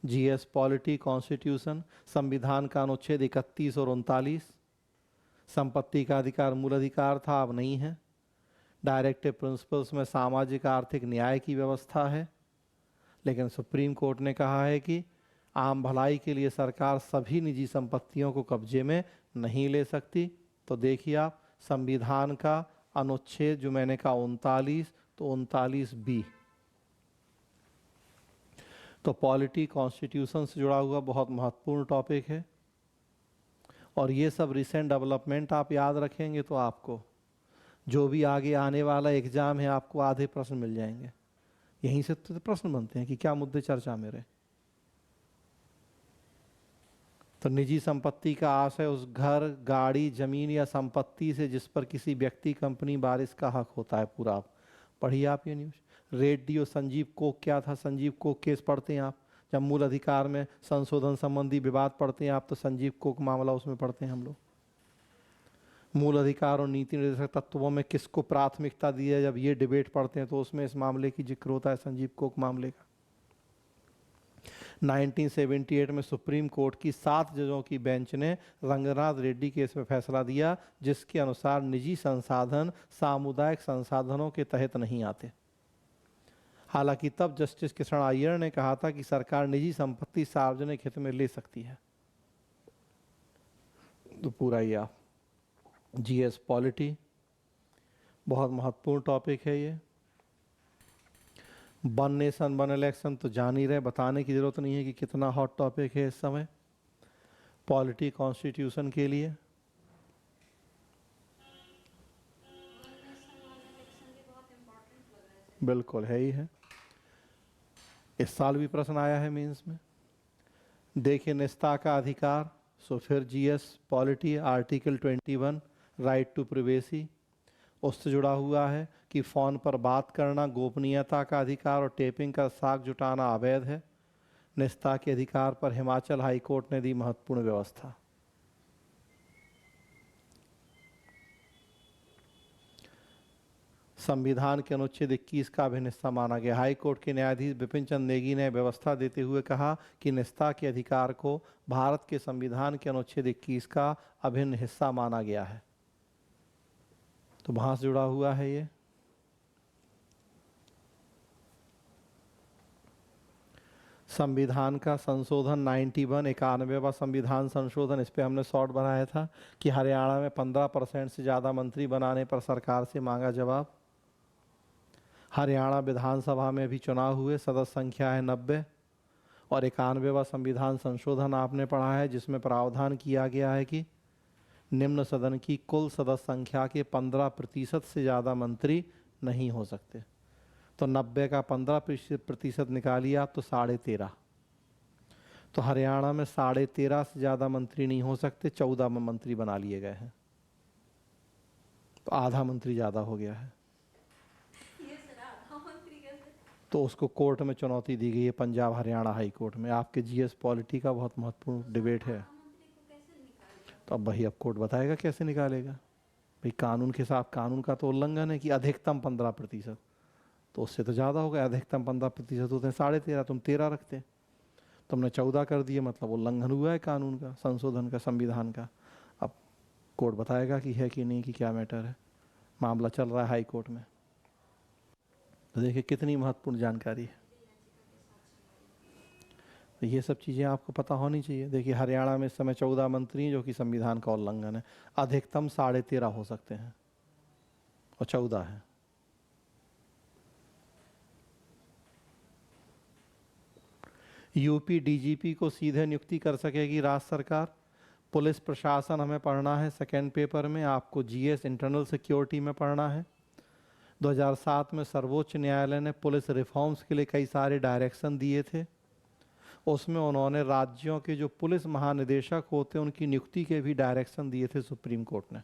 जीएस पॉलिटी कॉन्स्टिट्यूशन, संविधान का अनुच्छेद 31 और 39, संपत्ति का अधिकार मूल अधिकार था, अब नहीं है। डायरेक्टिव प्रिंसिपल्स में सामाजिक आर्थिक न्याय की व्यवस्था है, लेकिन सुप्रीम कोर्ट ने कहा है कि आम भलाई के लिए सरकार सभी निजी संपत्तियों को कब्जे में नहीं ले सकती। तो देखिए आप संविधान का अनुच्छेद जो मैंने कहा 39, तो 39B। तो पॉलिटी कॉन्स्टिट्यूशन से जुड़ा हुआ बहुत महत्वपूर्ण टॉपिक है, और ये सब रिसेंट डेवलपमेंट आप याद रखेंगे तो आपको जो भी आगे आने वाला एग्जाम है आपको आधे प्रश्न मिल जाएंगे। यहीं से तो प्रश्न बनते हैं कि क्या मुद्दे चर्चा में रहे। तो निजी संपत्ति का आशय उस घर, गाड़ी, जमीन या संपत्ति से जिस पर किसी व्यक्ति, कंपनी, वारिस का हक होता है पूरा। आप पढ़िए आप ये न्यूज़। रेड्डी और संजीव कोक क्या था? संजीव कोक केस पढ़ते हैं आप, जब मूल अधिकार में संशोधन संबंधी विवाद पढ़ते हैं आप, तो संजीव कोक मामला उसमें पढ़ते हैं हम लोग। मूल अधिकार और नीति निर्देशक तत्वों में किसको प्राथमिकता दी है, जब ये डिबेट पढ़ते हैं तो उसमें इस मामले की जिक्र होता है, संजीव कोक मामले का। 1978 में सुप्रीम कोर्ट की 7 जजों की बेंच ने रंगनाथ रेड्डी केस में फैसला दिया, जिसके अनुसार निजी संसाधन सामुदायिक संसाधनों के तहत नहीं आते। हालांकि तब जस्टिस किशन अय्यर ने कहा था कि सरकार निजी संपत्ति सार्वजनिक हित में ले सकती है। तो पूरा ही आप जीएस पॉलिटी बहुत महत्वपूर्ण टॉपिक है ये। वन नेशन वन इलेक्शन तो जान ही रहे, बताने की जरूरत नहीं है कि कितना हॉट टॉपिक है इस समय पॉलिटी कॉन्स्टिट्यूशन के लिए। बिल्कुल है ही है, इस साल भी प्रश्न आया है मेंस में। देखिए निस्ता का अधिकार, सो फिर GS polity article 21 right to privacy, उससे जुड़ा हुआ है कि फ़ोन पर बात करना, गोपनीयता का अधिकार और टेपिंग का साख जुटाना अवैध है। निस्ता के अधिकार पर हिमाचल हाई कोर्ट ने दी महत्वपूर्ण व्यवस्था। संविधान के अनुच्छेद 21 का अभिन्न हिस्सा माना गया। हाई कोर्ट के न्यायाधीश विपिन चंद्र नेगी ने व्यवस्था देते हुए कहा कि निस्ता के अधिकार को भारत के संविधान के अनुच्छेद 21 का अभिन्न हिस्सा माना गया है। तो वहां से जुड़ा हुआ है ये। संविधान का संशोधन 91, 91वां संविधान संशोधन, इस पे हमने शॉर्ट बनाया था कि हरियाणा में 15% से ज़्यादा मंत्री बनाने पर सरकार से मांगा जवाब। हरियाणा विधानसभा में भी चुनाव हुए, सदस्य संख्या है 90। और 91वां संविधान संशोधन आपने पढ़ा है, जिसमें प्रावधान किया गया है कि निम्न सदन की कुल सदस्य संख्या के 15% से ज़्यादा मंत्री नहीं हो सकते। तो 90 का 15% निकालिए आप, तो 13.5। तो हरियाणा में 13.5 से ज़्यादा मंत्री नहीं हो सकते, 14 मंत्री बना लिए गए हैं, तो आधा मंत्री ज़्यादा हो गया है।
ये सर आधा मंत्री कैसे?
तो उसको कोर्ट में चुनौती दी गई है, पंजाब हरियाणा हाई कोर्ट में। आपके जीएस पॉलिटी का बहुत महत्वपूर्ण डिबेट है।
मंत्री को कैसे निकालेगा?
तो अब वही अब कोर्ट बताएगा कैसे निकालेगा। भाई कानून के साथ, कानून का तो उल्लंघन है कि अधिकतम 15%, तो उससे तो ज़्यादा होगा। अधिकतम 15% होते हैं 13.5, तुम 13 रखते, तुमने 14 कर दिए, मतलब उल्लंघन हुआ है कानून का, संशोधन का, संविधान का। अब कोर्ट बताएगा कि है कि नहीं, कि क्या मैटर है। मामला चल रहा है हाई कोर्ट में। तो देखिए कितनी महत्वपूर्ण जानकारी है। तो ये सब चीज़ें आपको पता होनी चाहिए। देखिए हरियाणा में इस समय 14 मंत्री हैं, जो कि संविधान का उल्लंघन है। अधिकतम 13.5 हो सकते हैं और 14 है। यूपी डीजीपी को सीधे नियुक्ति कर सकेगी राज्य सरकार। पुलिस प्रशासन हमें पढ़ना है सेकेंड पेपर में, आपको जीएस इंटरनल सिक्योरिटी में पढ़ना है। 2007 में सर्वोच्च न्यायालय ने पुलिस रिफॉर्म्स के लिए कई सारे डायरेक्शन दिए थे। उसमें उन्होंने राज्यों के जो पुलिस महानिदेशक होते हैं उनकी नियुक्ति के भी डायरेक्शन दिए थे सुप्रीम कोर्ट ने।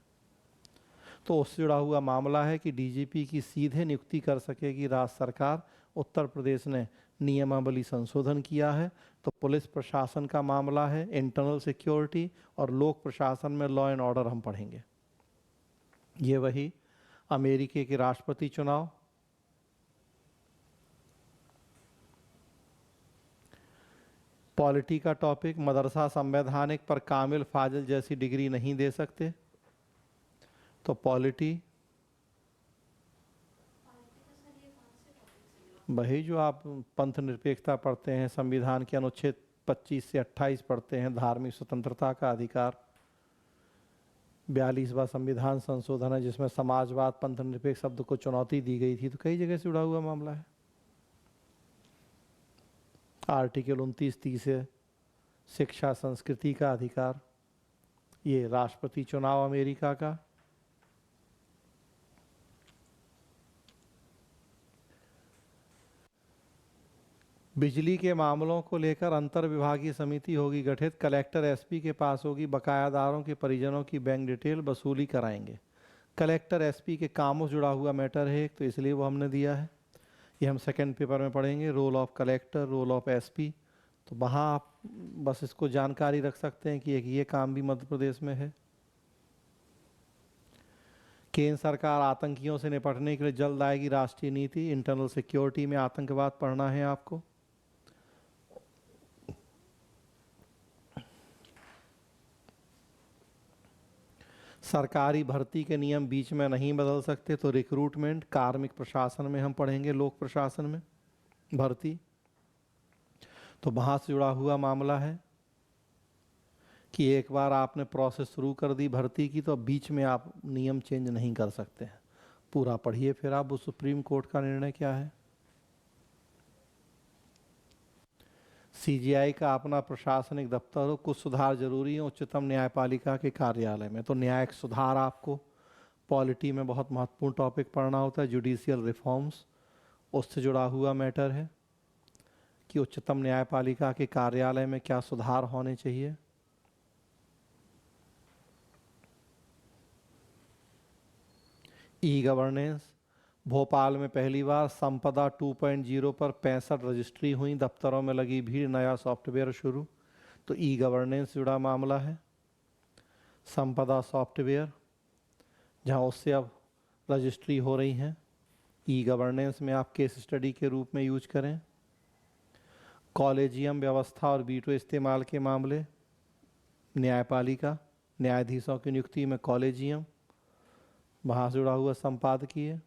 तो उससे जुड़ा हुआ मामला है कि डीजीपी की सीधे नियुक्ति कर सकेगी राज्य सरकार। उत्तर प्रदेश ने नियमावली संशोधन किया है। तो पुलिस प्रशासन का मामला है, इंटरनल सिक्योरिटी और लोक प्रशासन में लॉ एंड ऑर्डर हम पढ़ेंगे। ये वही अमेरिकी के राष्ट्रपति चुनाव, पॉलिटी का टॉपिक, मदरसा संवैधानिक पर कामिल फाजिल जैसी डिग्री नहीं दे सकते। तो पॉलिटी वही जो आप पंथ निरपेक्षता पढ़ते हैं, संविधान के अनुच्छेद 25 से 28 पढ़ते हैं, धार्मिक स्वतंत्रता का अधिकार, 42वां संविधान संशोधन है जिसमें समाजवाद पंथ निरपेक्ष शब्द को चुनौती दी गई थी। तो कई जगह से जुड़ा हुआ मामला है। आर्टिकल 29-30 है शिक्षा संस्कृति का अधिकार। ये राष्ट्रपति चुनाव अमेरिका का। बिजली के मामलों को लेकर अंतर विभागीय समिति होगी गठित। कलेक्टर एसपी के पास होगी, बकायादारों के परिजनों की बैंक डिटेल वसूली कराएंगे। कलेक्टर एसपी के कामों से जुड़ा हुआ मैटर है एक, तो इसलिए वो हमने दिया है। ये हम सेकंड पेपर में पढ़ेंगे, role of collector, role of SP. तो वहाँ आप बस इसको जानकारी रख सकते हैं कि एक ये काम भी मध्य प्रदेश में है। केंद्र सरकार आतंकियों से निपटने के लिए जल्द आएगी राष्ट्रीय नीति। इंटरनल सिक्योरिटी में आतंकवाद पढ़ना है आपको। सरकारी भर्ती के नियम बीच में नहीं बदल सकते। तो रिक्रूटमेंट कार्मिक प्रशासन में हम पढ़ेंगे, लोक प्रशासन में भर्ती। तो वहाँ से जुड़ा हुआ मामला है कि एक बार आपने प्रोसेस शुरू कर दी भर्ती की तो बीच में आप नियम चेंज नहीं कर सकते हैं। पूरा पढ़िए फिर आप वो सुप्रीम कोर्ट का निर्णय क्या है। सीजीआई का अपना प्रशासनिक दफ्तर हो, कुछ सुधार जरूरी है उच्चतम न्यायपालिका के कार्यालय में। तो न्यायिक सुधार आपको पॉलिटी में बहुत महत्वपूर्ण टॉपिक पढ़ना होता है, जुडिशियल रिफॉर्म्स। उससे जुड़ा हुआ मैटर है कि उच्चतम न्यायपालिका के कार्यालय में क्या सुधार होने चाहिए। ई गवर्नेंस, भोपाल में पहली बार संपदा 2.0 पर 65 रजिस्ट्री हुई, दफ्तरों में लगी भीड़, नया सॉफ्टवेयर शुरू। तो ई गवर्नेंस जुड़ा मामला है। संपदा सॉफ्टवेयर जहां उससे अब रजिस्ट्री हो रही हैं, ई गवर्नेंस में आप केस स्टडी के रूप में यूज करें। कॉलेजियम व्यवस्था और वीटो इस्तेमाल के मामले, न्यायपालिका, न्यायाधीशों की नियुक्ति में कॉलेजियम, वहाँ से जुड़ा हुआ संपादकीय।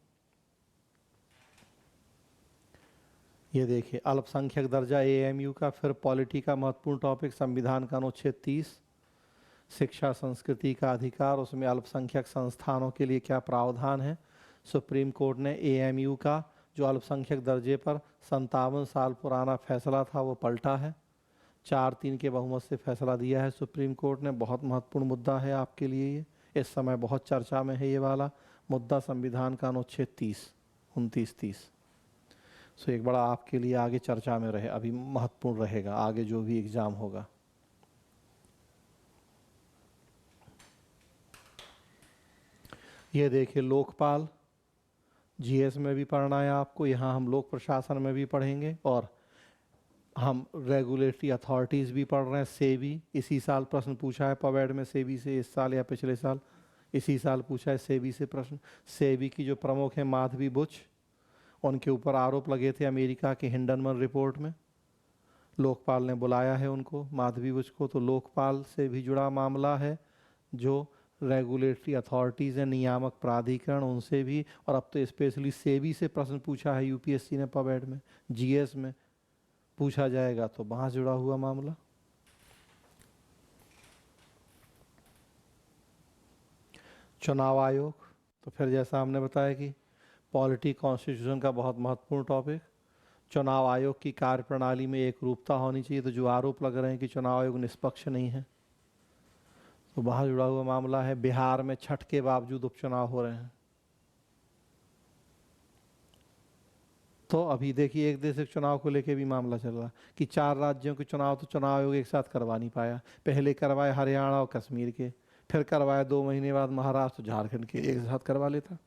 ये देखिए अल्पसंख्यक दर्जा एएमयू का। फिर पॉलिटी का महत्वपूर्ण टॉपिक, संविधान का अनुच्छेद 30, शिक्षा संस्कृति का अधिकार, उसमें अल्पसंख्यक संस्थानों के लिए क्या प्रावधान है। सुप्रीम कोर्ट ने एएमयू का जो अल्पसंख्यक दर्जे पर 57 साल पुराना फैसला था वो पलटा है। 4-3 के बहुमत से फैसला दिया है सुप्रीम कोर्ट ने। बहुत महत्वपूर्ण मुद्दा है आपके लिए ये, इस समय बहुत चर्चा में है ये वाला मुद्दा, संविधान का अनुच्छेद 30, 29-30। सो एक बड़ा आपके लिए आगे चर्चा में रहे, अभी महत्वपूर्ण रहेगा आगे जो भी एग्जाम होगा। ये देखिए लोकपाल, जीएस में भी पढ़ना है आपको, यहाँ हम लोक प्रशासन में भी पढ़ेंगे और हम रेगुलेटरी अथॉरिटीज़ भी पढ़ रहे हैं। सेबी, इसी साल प्रश्न पूछा है पवेड में सेबी से, इस साल या पिछले साल, इसी साल पूछा है सेबी से प्रश्न। सेबी की जो प्रमुख है माधवी बुच, उनके ऊपर आरोप लगे थे अमेरिका के हिंडनमन रिपोर्ट में। लोकपाल ने बुलाया है उनको, माधवी बुच को। तो लोकपाल से भी जुड़ा मामला है, जो रेगुलेटरी अथॉरिटीज़ हैं, नियामक प्राधिकरण, उनसे भी। और अब तो स्पेशली सेबी से प्रश्न पूछा है यूपीएससी ने पवेड में, जीएस में पूछा जाएगा, तो वहाँ जुड़ा हुआ मामला। चुनाव आयोग, तो फिर जैसा हमने बताया कि पॉलिटी कॉन्स्टिट्यूशन का बहुत महत्वपूर्ण टॉपिक। चुनाव आयोग की कार्यप्रणाली में एक रूपता होनी चाहिए। तो जो आरोप लग रहे हैं कि चुनाव आयोग निष्पक्ष नहीं है, तो वहाँ जुड़ा हुआ मामला है। बिहार में छठ के बावजूद उपचुनाव हो रहे हैं। तो अभी देखिए एक देश एक चुनाव को लेके भी मामला चल रहा कि 4 राज्यों के चुनाव तो चुनाव आयोग एक साथ करवा नहीं पाया। पहले करवाए हरियाणा और कश्मीर के, फिर करवाए 2 महीने बाद महाराष्ट्र झारखंड के, एक साथ करवा लेता।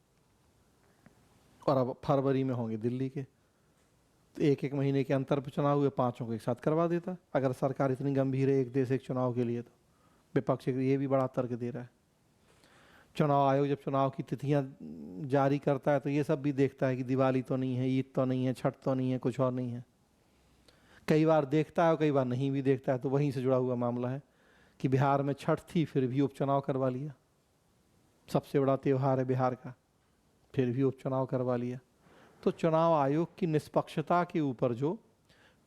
और अब फरवरी में होंगे दिल्ली के, तो एक एक महीने के अंतर पर चुनाव हुए, 5 को एक साथ करवा देता। अगर सरकार इतनी गंभीर है एक देश एक चुनाव के लिए, तो विपक्ष ये भी बड़ा तर्क दे रहा है। चुनाव आयोग जब चुनाव की तिथियां जारी करता है तो ये सब भी देखता है कि दिवाली तो नहीं है, ईद तो नहीं है, छठ तो नहीं है, कुछ और नहीं है। कई बार देखता है और कई बार नहीं भी देखता है। तो वहीं से जुड़ा हुआ मामला है कि बिहार में छठ थी, फिर भी उपचुनाव करवा लिया। सबसे बड़ा त्यौहार है बिहार का, फिर भी उपचुनाव करवा लिया। तो चुनाव आयोग की निष्पक्षता के ऊपर जो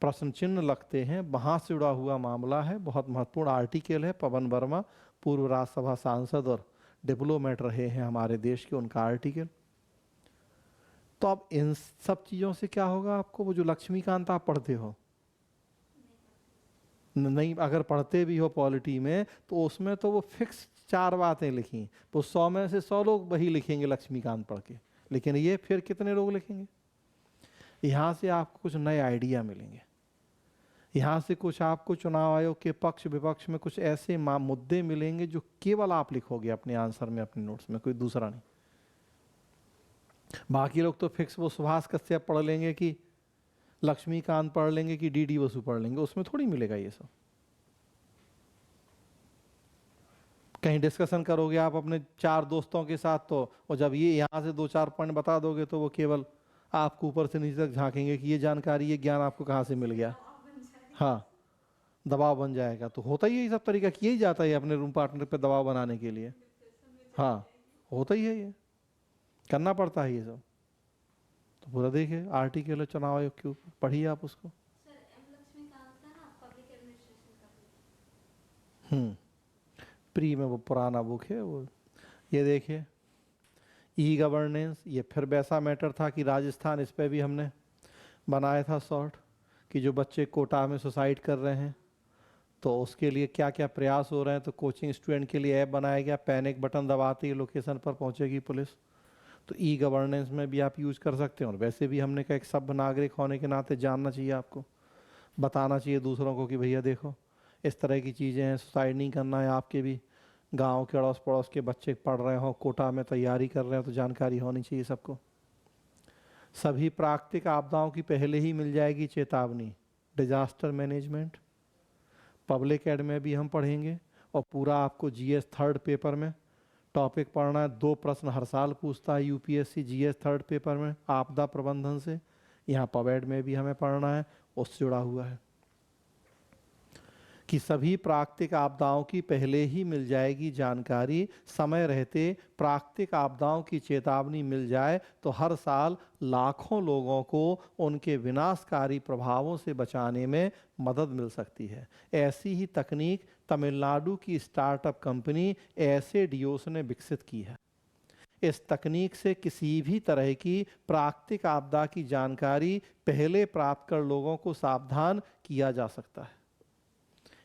प्रश्न चिन्ह लगते हैं, वहाँ से जुड़ा हुआ मामला है। बहुत महत्वपूर्ण आर्टिकल है। पवन वर्मा पूर्व राज्यसभा सांसद और डिप्लोमेट रहे हैं हमारे देश के, उनका आर्टिकल। तो अब इन सब चीज़ों से क्या होगा आपको? वो जो लक्ष्मीकांत आप पढ़ते हो, नहीं अगर पढ़ते भी हो पॉलिटी में, तो उसमें तो वो फिक्स 4 बातें लिखी, तो 100 में से 100 लोग वही लिखेंगे लक्ष्मीकांत पढ़ के। लेकिन ये फिर कितने लोग लिखेंगे? यहाँ से आपको कुछ नए आइडिया मिलेंगे। यहाँ से कुछ आपको चुनाव आयोग के पक्ष विपक्ष में कुछ ऐसे मुद्दे मिलेंगे जो केवल आप लिखोगे अपने आंसर में, अपने नोट्स में, कोई दूसरा नहीं। बाकी लोग तो फिक्स वो सुभाष कश्यप पढ़ लेंगे कि लक्ष्मीकांत पढ़ लेंगे कि डीडी बसु पढ़ लेंगे, उसमें थोड़ी मिलेगा ये सब। कहीं डिस्कशन करोगे आप अपने 4 दोस्तों के साथ, तो और जब ये यहाँ से 2-4 पॉइंट बता दोगे तो वो केवल आपको ऊपर से नीचे तक झांकेंगे कि ये जानकारी, ये ज्ञान आपको कहाँ से मिल गया। हाँ, दबाव बन जाएगा। तो होता ही है, ये सब तरीका किया ही जाता है अपने रूम पार्टनर पे दबाव बनाने के लिए। हाँ, होता ही है, ये करना पड़ता है ये सब। तो पूरा देखिए आर्टिकल है चुनाव आयोग के ऊपर, पढ़िए आप उसको।
सर एम लक्ष्मीकांत का ना पब्लिक एडमिनिस्ट्रेशन का
प्री में वो पुराना बुक है वो। ये देखिए ई गवर्नेंस, ये फिर वैसा मैटर था कि राजस्थान, इस पे भी हमने बनाया था शॉर्ट कि जो बच्चे कोटा में सुसाइड कर रहे हैं तो उसके लिए क्या क्या प्रयास हो रहे हैं। तो कोचिंग स्टूडेंट के लिए ऐप बनाया गया, पैनिक बटन दबाते ही लोकेशन पर पहुंचेगी पुलिस। तो ई गवर्नेंस में भी आप यूज़ कर सकते हैं। और वैसे भी हमने कहा एक सभ्य नागरिक होने के नाते जानना चाहिए आपको, बताना चाहिए दूसरों को कि भैया देखो इस तरह की चीज़ें हैं, सुसाइड नहीं करना है। आपके भी गांव के अड़ोस पड़ोस के बच्चे पढ़ रहे हो, कोटा में तैयारी कर रहे हो, तो जानकारी होनी चाहिए सबको। सभी प्राकृतिक आपदाओं की पहले ही मिल जाएगी चेतावनी, डिजास्टर मैनेजमेंट। पब्लिक एड में भी हम पढ़ेंगे। और पूरा आपको जीएस 3rd पेपर में टॉपिक पढ़ना है। 2 प्रश्न हर साल पूछता है यूपीएससी जीएस 3rd पेपर में आपदा प्रबंधन से। यहाँ पवेड में भी हमें पढ़ना है, उससे जुड़ा हुआ है कि सभी प्राकृतिक आपदाओं की पहले ही मिल जाएगी जानकारी। समय रहते प्राकृतिक आपदाओं की चेतावनी मिल जाए तो हर साल लाखों लोगों को उनके विनाशकारी प्रभावों से बचाने में मदद मिल सकती है। ऐसी ही तकनीक तमिलनाडु की स्टार्टअप कंपनी एसेडियोस ने विकसित की है। इस तकनीक से किसी भी तरह की प्राकृतिक आपदा की जानकारी पहले प्राप्त कर लोगों को सावधान किया जा सकता है।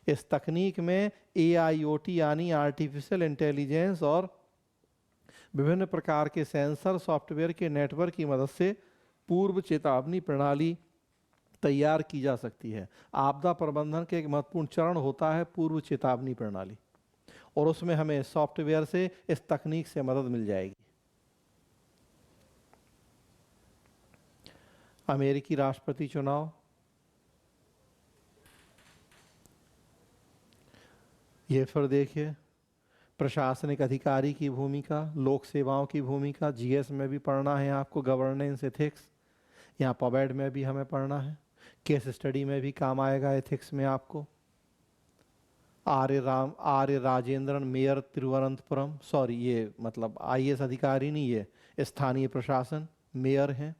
इस तकनीक में AIoT यानी आर्टिफिशियल इंटेलिजेंस और विभिन्न प्रकार के सेंसर सॉफ्टवेयर के नेटवर्क की मदद से पूर्व चेतावनी प्रणाली तैयार की जा सकती है। आपदा प्रबंधन के एक महत्वपूर्ण चरण होता है पूर्व चेतावनी प्रणाली, और उसमें हमें सॉफ्टवेयर से, इस तकनीक से मदद मिल जाएगी। अमेरिकी राष्ट्रपति चुनाव, ये फिर देखिए प्रशासनिक अधिकारी की भूमिका, लोक सेवाओं की भूमिका, जीएस में भी पढ़ना है आपको, गवर्नेंस एथिक्स। यहाँ पवेड में भी हमें पढ़ना है, केस स्टडी में भी काम आएगा एथिक्स में आपको। आर्य राजेंद्रन, मेयर तिरुवनंतपुरम, सॉरी ये मतलब IAS अधिकारी नहीं, ये स्थानीय प्रशासन मेयर हैं।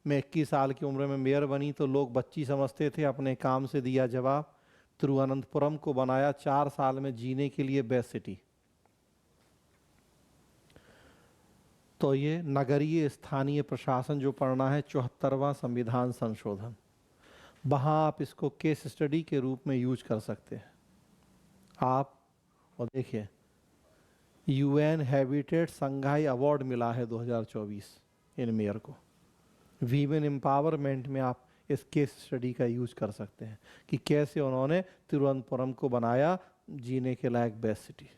मैं 21 साल की उम्र में मेयर बनी तो लोग बच्ची समझते थे, अपने काम से दिया जवाब। तिरुवनंतपुरम को बनाया 4 साल में जीने के लिए बेस्ट सिटी। तो ये नगरीय स्थानीय प्रशासन जो पढ़ना है, 74वां संविधान संशोधन, वहाँ आप इसको केस स्टडी के रूप में यूज कर सकते हैं आप। और देखिए यूएन हैबिटेट संघाई अवार्ड मिला है 2024 इन मेयर को। वीमेन एम्पावरमेंट में आप इस केस स्टडी का यूज कर सकते हैं कि कैसे उन्होंने तिरुवनंतपुरम को बनाया जीने के लायक बेस्ट सिटी।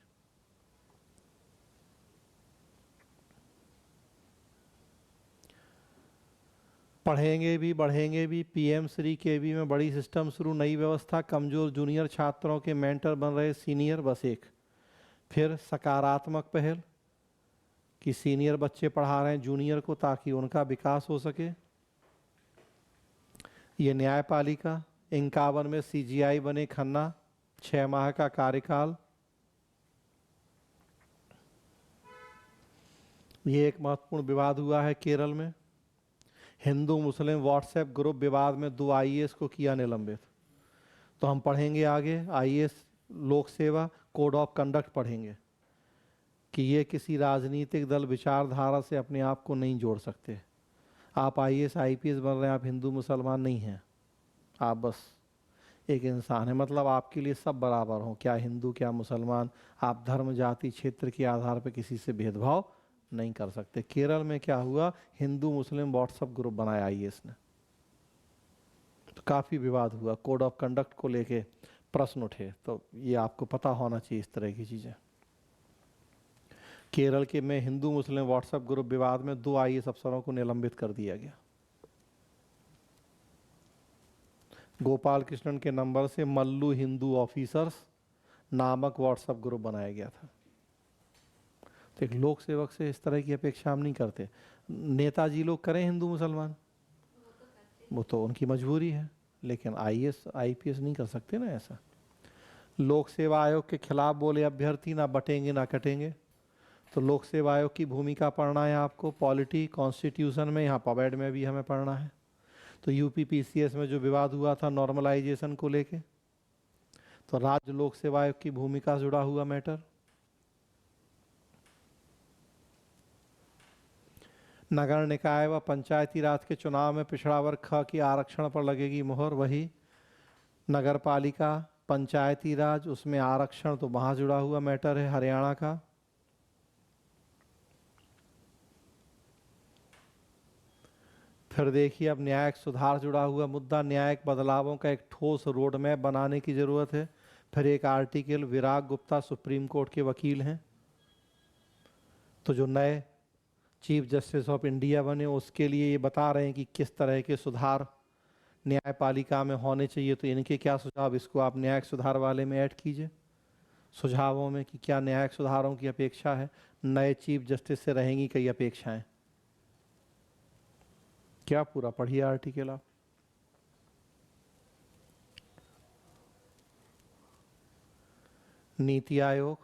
पढ़ेंगे भी बढ़ेंगे भी। पीएम श्री केवी में बड़ी सिस्टम शुरू, नई व्यवस्था, कमजोर जूनियर छात्रों के मेंटर बन रहे सीनियर, बस एक। फिर सकारात्मक पहल कि सीनियर बच्चे पढ़ा रहे हैं जूनियर को ताकि उनका विकास हो सके। ये न्यायपालिका 51 में सीजीआई बने खन्ना, 6 माह का कार्यकाल। ये एक महत्वपूर्ण विवाद हुआ है केरल में, हिंदू मुस्लिम व्हाट्सएप ग्रुप विवाद में 2 आईएएस को किया निलंबित। तो हम पढ़ेंगे आगे आईएएस लोक सेवा कोड ऑफ कंडक्ट पढ़ेंगे कि ये किसी राजनीतिक दल विचारधारा से अपने आप को नहीं जोड़ सकते। आप आईएएस आईपीएस बन रहे हैं, आप हिंदू मुसलमान नहीं हैं, आप बस एक इंसान है। मतलब आपके लिए सब बराबर हों, क्या हिंदू क्या मुसलमान, आप धर्म जाति क्षेत्र के आधार पर किसी से भेदभाव नहीं कर सकते। केरल में क्या हुआ, हिंदू मुस्लिम व्हाट्सएप ग्रुप बनाया आईएएस ने, तो काफ़ी विवाद हुआ, कोड ऑफ कंडक्ट को लेके प्रश्न उठे। तो ये आपको पता होना चाहिए इस तरह की चीज़ें। केरल के में हिंदू मुस्लिम व्हाट्सएप ग्रुप विवाद में 2 आईएएस अफसरों को निलंबित कर दिया गया। गोपाल कृष्णन के नंबर से मल्लू हिंदू ऑफिसर्स नामक व्हाट्सएप ग्रुप बनाया गया था। तो एक लोक सेवक से इस तरह की अपेक्षा हम नहीं करते। नेताजी लोग करें हिंदू मुसलमान, वो तो उनकी मजबूरी है, लेकिन आईएएस आईपीएस नहीं कर सकते ना ऐसा। लोक सेवा आयोग के खिलाफ बोले अभ्यर्थी, ना बटेंगे ना कटेंगे। तो लोक सेवा आयोग की भूमिका पढ़ना है आपको, पॉलिटी कॉन्स्टिट्यूशन में, यहाँ पवेड में भी हमें पढ़ना है। तो यूपी पीसीएस में जो विवाद हुआ था नॉर्मलाइजेशन को लेके, तो राज्य लोक सेवा आयोग की भूमिका से जुड़ा हुआ मैटर। नगर निकाय व पंचायती राज के चुनाव में पिछड़ा वर्ग ख की आरक्षण पर लगेगी मुहर। वही नगर पालिका पंचायती राज, उसमें आरक्षण तो वहां जुड़ा हुआ मैटर है हरियाणा का। फिर देखिए अब न्यायिक सुधार जुड़ा हुआ मुद्दा, न्यायिक बदलावों का एक ठोस रोड मैप बनाने की जरूरत है। फिर एक आर्टिकल, विराग गुप्ता सुप्रीम कोर्ट के वकील हैं, तो जो नए चीफ जस्टिस ऑफ इंडिया बने उसके लिए ये बता रहे हैं कि किस तरह के सुधार न्यायपालिका में होने चाहिए। तो इनके क्या सुझाव, इसको आप न्यायिक सुधार वाले में ऐड कीजिए सुझावों में कि क्या न्यायिक सुधारों की अपेक्षा है, नए चीफ जस्टिस से रहेंगी कई अपेक्षाएं। क्या पूरा पढ़िए आर्टिकल आप। नीति आयोग,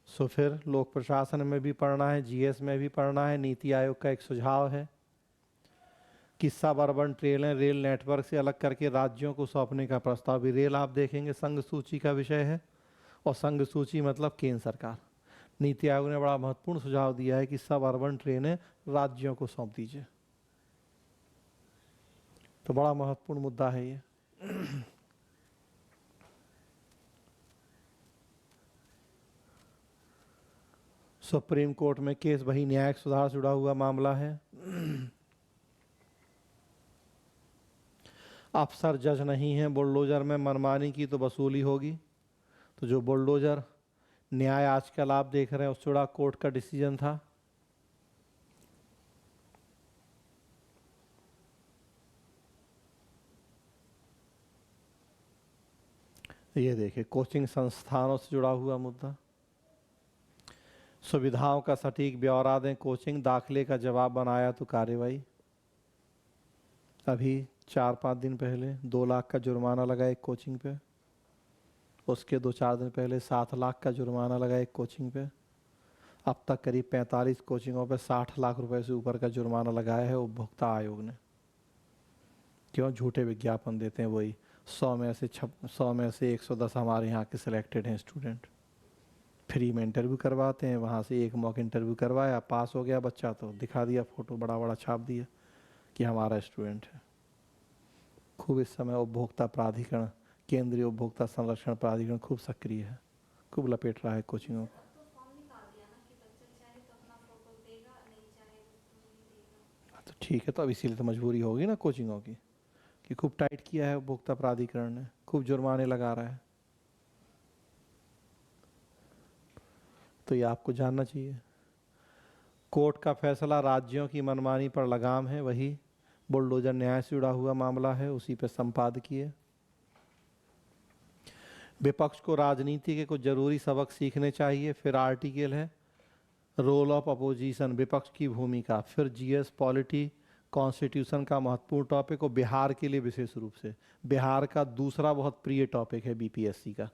सो फिर लोक प्रशासन में भी पढ़ना है, जीएस में भी पढ़ना है। नीति आयोग का एक सुझाव है कि सब अर्बन ट्रेनें रेल नेटवर्क से अलग करके राज्यों को सौंपने का प्रस्ताव। भी रेल आप देखेंगे संघ सूची का विषय है, और संघ सूची मतलब केंद्र सरकार। नीति आयोग ने बड़ा महत्वपूर्ण सुझाव दिया है कि सब अर्बन ट्रेनें राज्यों को सौंप दीजिए। तो बड़ा महत्वपूर्ण मुद्दा है ये। सुप्रीम कोर्ट में केस, वही न्यायिक सुधार जुड़ा हुआ मामला है। अफसर जज नहीं है, बुलडोजर में मनमानी की तो वसूली होगी। तो जो बुलडोजर न्याय आजकल आप देख रहे हैं उस जुड़ा कोर्ट का डिसीजन था। ये देखिए कोचिंग संस्थानों से जुड़ा हुआ मुद्दा, सुविधाओं का सटीक ब्यौरा दें, कोचिंग दाखिले का जवाब बनाया तो कार्रवाई। अभी 4-5 दिन पहले 2 लाख का जुर्माना लगा एक कोचिंग पे, उसके 2-4 दिन पहले 7 लाख का जुर्माना लगा एक कोचिंग पे। अब तक करीब 45 कोचिंगों पे 60 लाख रुपए से ऊपर का जुर्माना लगाया है उपभोक्ता आयोग ने। क्यों, झूठे विज्ञापन देते हैं। वही 100 में से 110 हमारे यहाँ के सिलेक्टेड हैं स्टूडेंट। फ्री में इंटरव्यू करवाते हैं, वहाँ से एक मॉक इंटरव्यू करवाया, पास हो गया बच्चा तो दिखा दिया फोटो, बड़ा बड़ा छाप दिया कि हमारा स्टूडेंट है। खूब इस समय उपभोक्ता प्राधिकरण, केंद्रीय उपभोक्ता संरक्षण प्राधिकरण खूब सक्रिय है, खूब लपेट रहा है कोचिंगों को।
तो फॉर्म निकाल
ठीक है, तो अब इसीलिए तो मजबूरी होगी ना कोचिंगों की कि खूब टाइट किया है उपभोक्ता प्राधिकरण ने, खूब जुर्माने लगा रहा है। तो ये आपको जानना चाहिए। कोर्ट का फैसला राज्यों की मनमानी पर लगाम है, वही बुलडोजर न्याय से जुड़ा हुआ मामला है, उसी पे संपादकीय। विपक्ष को राजनीति के कुछ जरूरी सबक सीखने चाहिए, फिर आर्टिकल है रोल ऑफ अपोजिशन, विपक्ष की भूमिका, फिर जीएस पॉलिटी, कॉन्स्टिट्यूशन का महत्वपूर्ण टॉपिक और बिहार के लिए विशेष रूप से बिहार का दूसरा बहुत प्रिय टॉपिक है बीपीएससी का,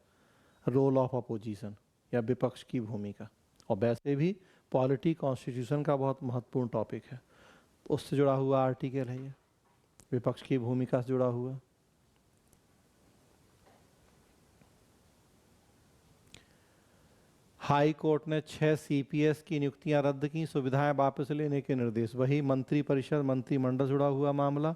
रोल ऑफ अपोजिशन या विपक्ष की भूमिका। और वैसे भी पॉलिटी कॉन्स्टिट्यूशन का बहुत महत्वपूर्ण टॉपिक है, उससे जुड़ा हुआ आर्टिकल है ये, विपक्ष की भूमिका से जुड़ा हुआ। हाई कोर्ट ने 6 सीपीएस की नियुक्तियां रद्द की, सुविधाएं वापस लेने के निर्देश, वही मंत्रिपरिषद मंत्रिमंडल जुड़ा हुआ मामला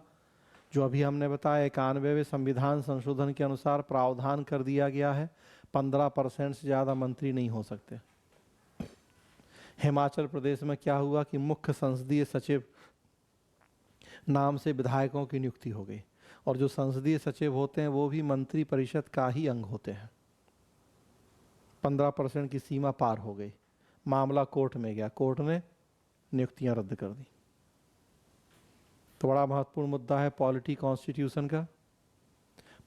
जो अभी हमने बताया। 91वें संविधान संशोधन के अनुसार प्रावधान कर दिया गया है 15% से ज़्यादा मंत्री नहीं हो सकते। हिमाचल प्रदेश में क्या हुआ कि मुख्य संसदीय सचिव नाम से विधायकों की नियुक्ति हो गई, और जो संसदीय सचिव होते हैं वो भी मंत्रिपरिषद का ही अंग होते हैं। 15% की सीमा पार हो गई, मामला कोर्ट में गया, कोर्ट ने नियुक्तियां रद्द कर दी। तो बड़ा महत्वपूर्ण मुद्दा है पॉलिटी कॉन्स्टिट्यूशन का,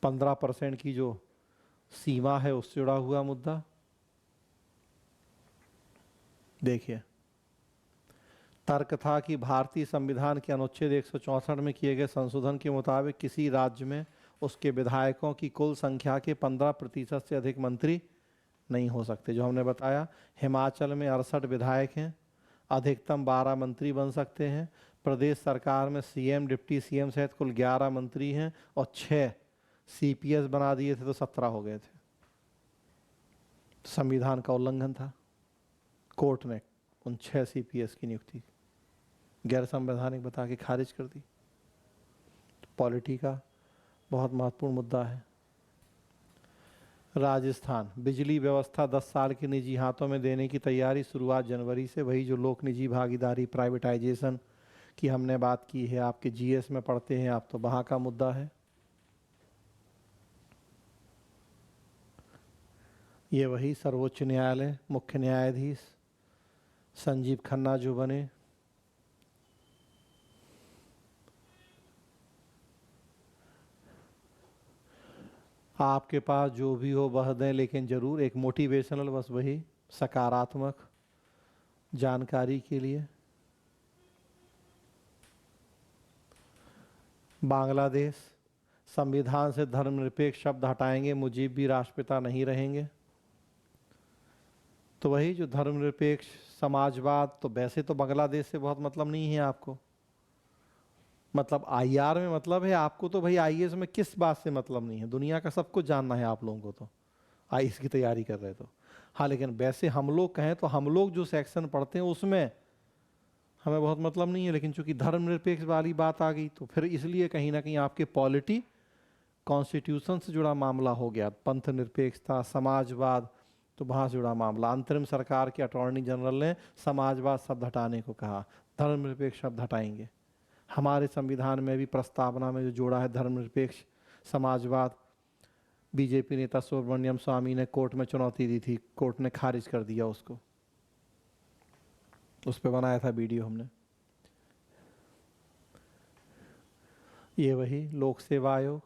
15% की जो सीमा है उससे जुड़ा हुआ मुद्दा। देखिए, तर्क था कि भारतीय संविधान के अनुच्छेद 164 में किए गए संशोधन के मुताबिक किसी राज्य में उसके विधायकों की कुल संख्या के 15% से अधिक मंत्री नहीं हो सकते। जो हमने बताया, हिमाचल में 68 विधायक हैं, अधिकतम 12 मंत्री बन सकते हैं। प्रदेश सरकार में सीएम, डिप्टी सीएम सहित कुल 11 मंत्री हैं, और 6 सीपीएस बना दिए थे तो 17 हो गए थे। संविधान का उल्लंघन था, कोर्ट ने उन 6 सीपीएस की नियुक्ति गैर संवैधानिक बता के खारिज कर दी। पॉलिटी का बहुत महत्वपूर्ण मुद्दा है। राजस्थान, बिजली व्यवस्था 10 साल के निजी हाथों में देने की तैयारी, शुरुआत जनवरी से। वही जो लोक निजी भागीदारी, प्राइवेटाइजेशन की हमने बात की है, आपके जीएस में पढ़ते हैं आप, तो वहाँ का मुद्दा है। ये वही सर्वोच्च न्यायालय मुख्य न्यायाधीश संजीव खन्ना जो बने, आपके पास जो भी हो वह दें, लेकिन ज़रूर एक मोटिवेशनल, बस वही सकारात्मक जानकारी के लिए। बांग्लादेश, संविधान से धर्मनिरपेक्ष शब्द हटाएंगे, मुजीब भी राष्ट्रपिता नहीं रहेंगे। तो वही जो धर्मनिरपेक्ष समाजवाद, तो वैसे तो बांग्लादेश से बहुत मतलब नहीं है आपको, मतलब आईआर में मतलब है आपको, तो भाई आईएएस में किस बात से मतलब नहीं है, दुनिया का सब कुछ जानना है आप लोगों को, तो आईएएस की तैयारी कर रहे तो। हाँ, लेकिन वैसे हम लोग कहें तो हम लोग जो सेक्शन पढ़ते हैं उसमें हमें बहुत मतलब नहीं है, लेकिन चूंकि धर्मनिरपेक्ष वाली बात आ गई तो फिर इसलिए कहीं ना कहीं आपके पॉलिटी कॉन्स्टिट्यूशन से जुड़ा मामला हो गया, पंथ निरपेक्षता, समाजवाद, तो वहाँ से जुड़ा मामला। अंतरिम सरकार के अटॉर्नी जनरल ने समाजवाद शब्द हटाने को कहा, धर्मनिरपेक्ष शब्द हटाएंगे। हमारे संविधान में भी प्रस्तावना में जो जोड़ा है धर्मनिरपेक्ष समाजवाद, बीजेपी नेता सुब्रमण्यम स्वामी ने कोर्ट में चुनौती दी थी, कोर्ट ने खारिज कर दिया उसको, उस पर बनाया था वीडियो हमने। ये वही लोक सेवा आयोग,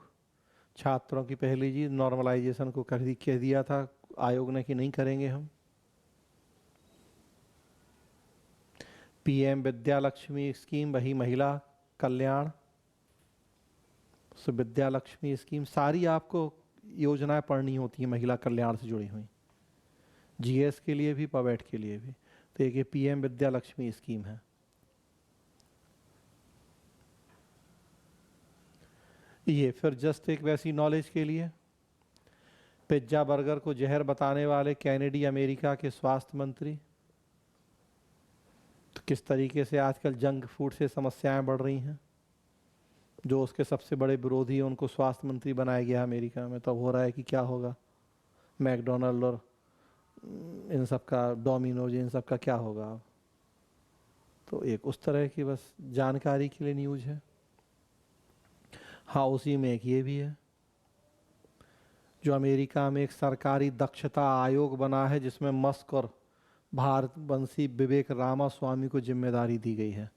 छात्रों की पहली चीज नॉर्मलाइजेशन को कह दिया था आयोग ने कि नहीं करेंगे हम। पीएम विद्या लक्ष्मी स्कीम, वही महिला कल्याण, विद्या लक्ष्मी स्कीम, सारी आपको योजनाएं पढ़नी होती है महिला कल्याण से जुड़ी हुई, जीएस के लिए भी पवेट के लिए भी। तो एक ये पीएम विद्या लक्ष्मी स्कीम है। ये फिर जस्ट एक वैसी नॉलेज के लिए, पिज्जा बर्गर को जहर बताने वाले कैनेडी अमेरिका के स्वास्थ्य मंत्री, तो किस तरीके से आजकल जंक फूड से समस्याएं बढ़ रही हैं, जो उसके सबसे बड़े विरोधी हैं उनको स्वास्थ्य मंत्री बनाया गया अमेरिका में। तो हो रहा है कि क्या होगा, मैकडोनल्ड और इन सब का, डोमिनोज, इन सब का क्या होगा अब। तो एक उस तरह की बस जानकारी के लिए न्यूज़ है। हाँ, उसी में एक ये भी है, जो अमेरिका में एक सरकारी दक्षता आयोग बना है जिसमें मस्क और भारतवंशी विवेक रामास्वामी को जिम्मेदारी दी गई है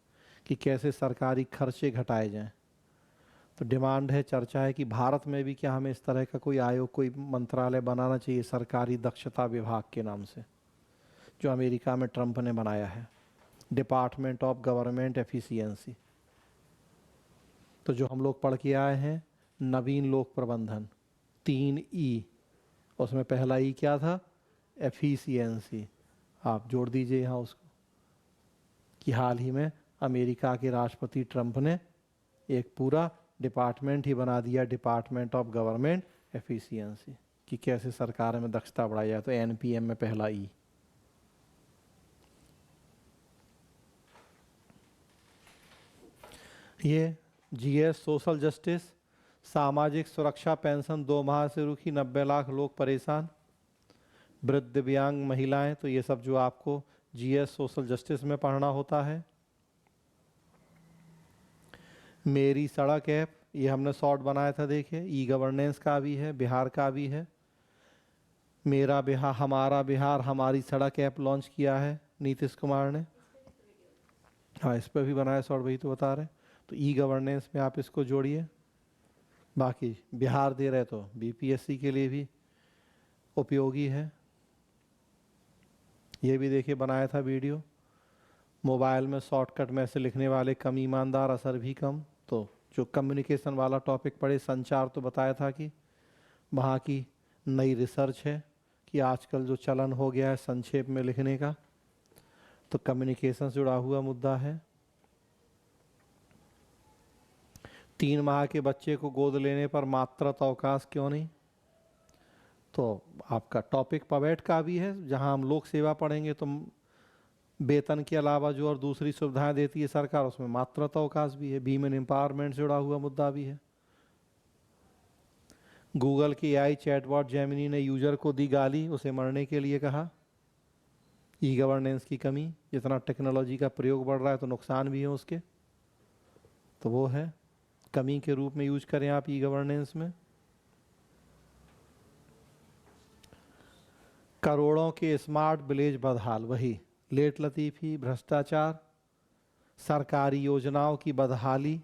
कि कैसे सरकारी खर्चे घटाए जाएं। तो डिमांड है, चर्चा है कि भारत में भी क्या हमें इस तरह का कोई आयोग, कोई मंत्रालय बनाना चाहिए सरकारी दक्षता विभाग के नाम से, जो अमेरिका में ट्रंप ने बनाया है, डिपार्टमेंट ऑफ गवर्नमेंट एफिशिएंसी। तो जो हम लोग पढ़ के आए हैं नवीन लोक प्रबंधन 3E, उसमें पहला ई क्या था? एफिशिएंसी। आप जोड़ दीजिए यहाँ उसको कि हाल ही में अमेरिका के राष्ट्रपति ट्रंप ने एक पूरा डिपार्टमेंट ही बना दिया, डिपार्टमेंट ऑफ गवर्नमेंट एफिशिएंसी, कि कैसे सरकार में दक्षता बढ़ाई जाए। तो एनपीएम में पहला ई। ये जीएस सोशल जस्टिस, सामाजिक सुरक्षा पेंशन 2 माह से रुकी, 90 लाख लोग परेशान, वृद्ध दिव्यांग महिलाएं। तो ये सब जो आपको जीएस सोशल जस्टिस में पढ़ना होता है। मेरी सड़क ऐप, ये हमने शॉर्ट बनाया था, देखिए, ई गवर्नेंस का भी है, बिहार का भी है। मेरा बिहार, हमारा बिहार, हमारी सड़क ऐप लॉन्च किया है नीतीश कुमार ने। हाँ, इस पर भी बनाया शॉर्ट, वही तो बता रहे। तो ई गवर्नेंस में आप इसको जोड़िए। बाकी बिहार दे रहे तो बीपीएससी के लिए भी उपयोगी है। ये भी देखिए बनाया था वीडियो। मोबाइल में शॉर्टकट मैसेज लिखने वाले कम ईमानदार, असर भी कम। तो जो कम्युनिकेशन वाला टॉपिक पढ़े, संचार, तो बताया था कि वहाँ की नई रिसर्च है कि आजकल जो चलन हो गया है संक्षेप में लिखने का, तो कम्युनिकेशन से जुड़ा हुआ मुद्दा है। 3 माह के बच्चे को गोद लेने पर मातृत्व अवकाश क्यों नहीं? तो आपका टॉपिक पवेट का भी है, जहां हम लोक सेवा पढ़ेंगे तो वेतन के अलावा जो और दूसरी सुविधाएं देती है सरकार, उसमें मातृत्व अवकाश भी है। वीमेन एम्पावरमेंट से जुड़ा हुआ मुद्दा भी है। गूगल की एआई चैटबॉट जेमिनी ने यूजर को दी गाली, उसे मरने के लिए कहा। ई गवर्नेंस की कमी, जितना टेक्नोलॉजी का प्रयोग बढ़ रहा है तो नुकसान भी है उसके, तो वो है कमी के रूप में यूज करें आप ई गवर्नेंस में। करोड़ों के स्मार्ट विलेज बदहाल, वही लेट लतीफ़ी, भ्रष्टाचार, सरकारी योजनाओं की बदहाली।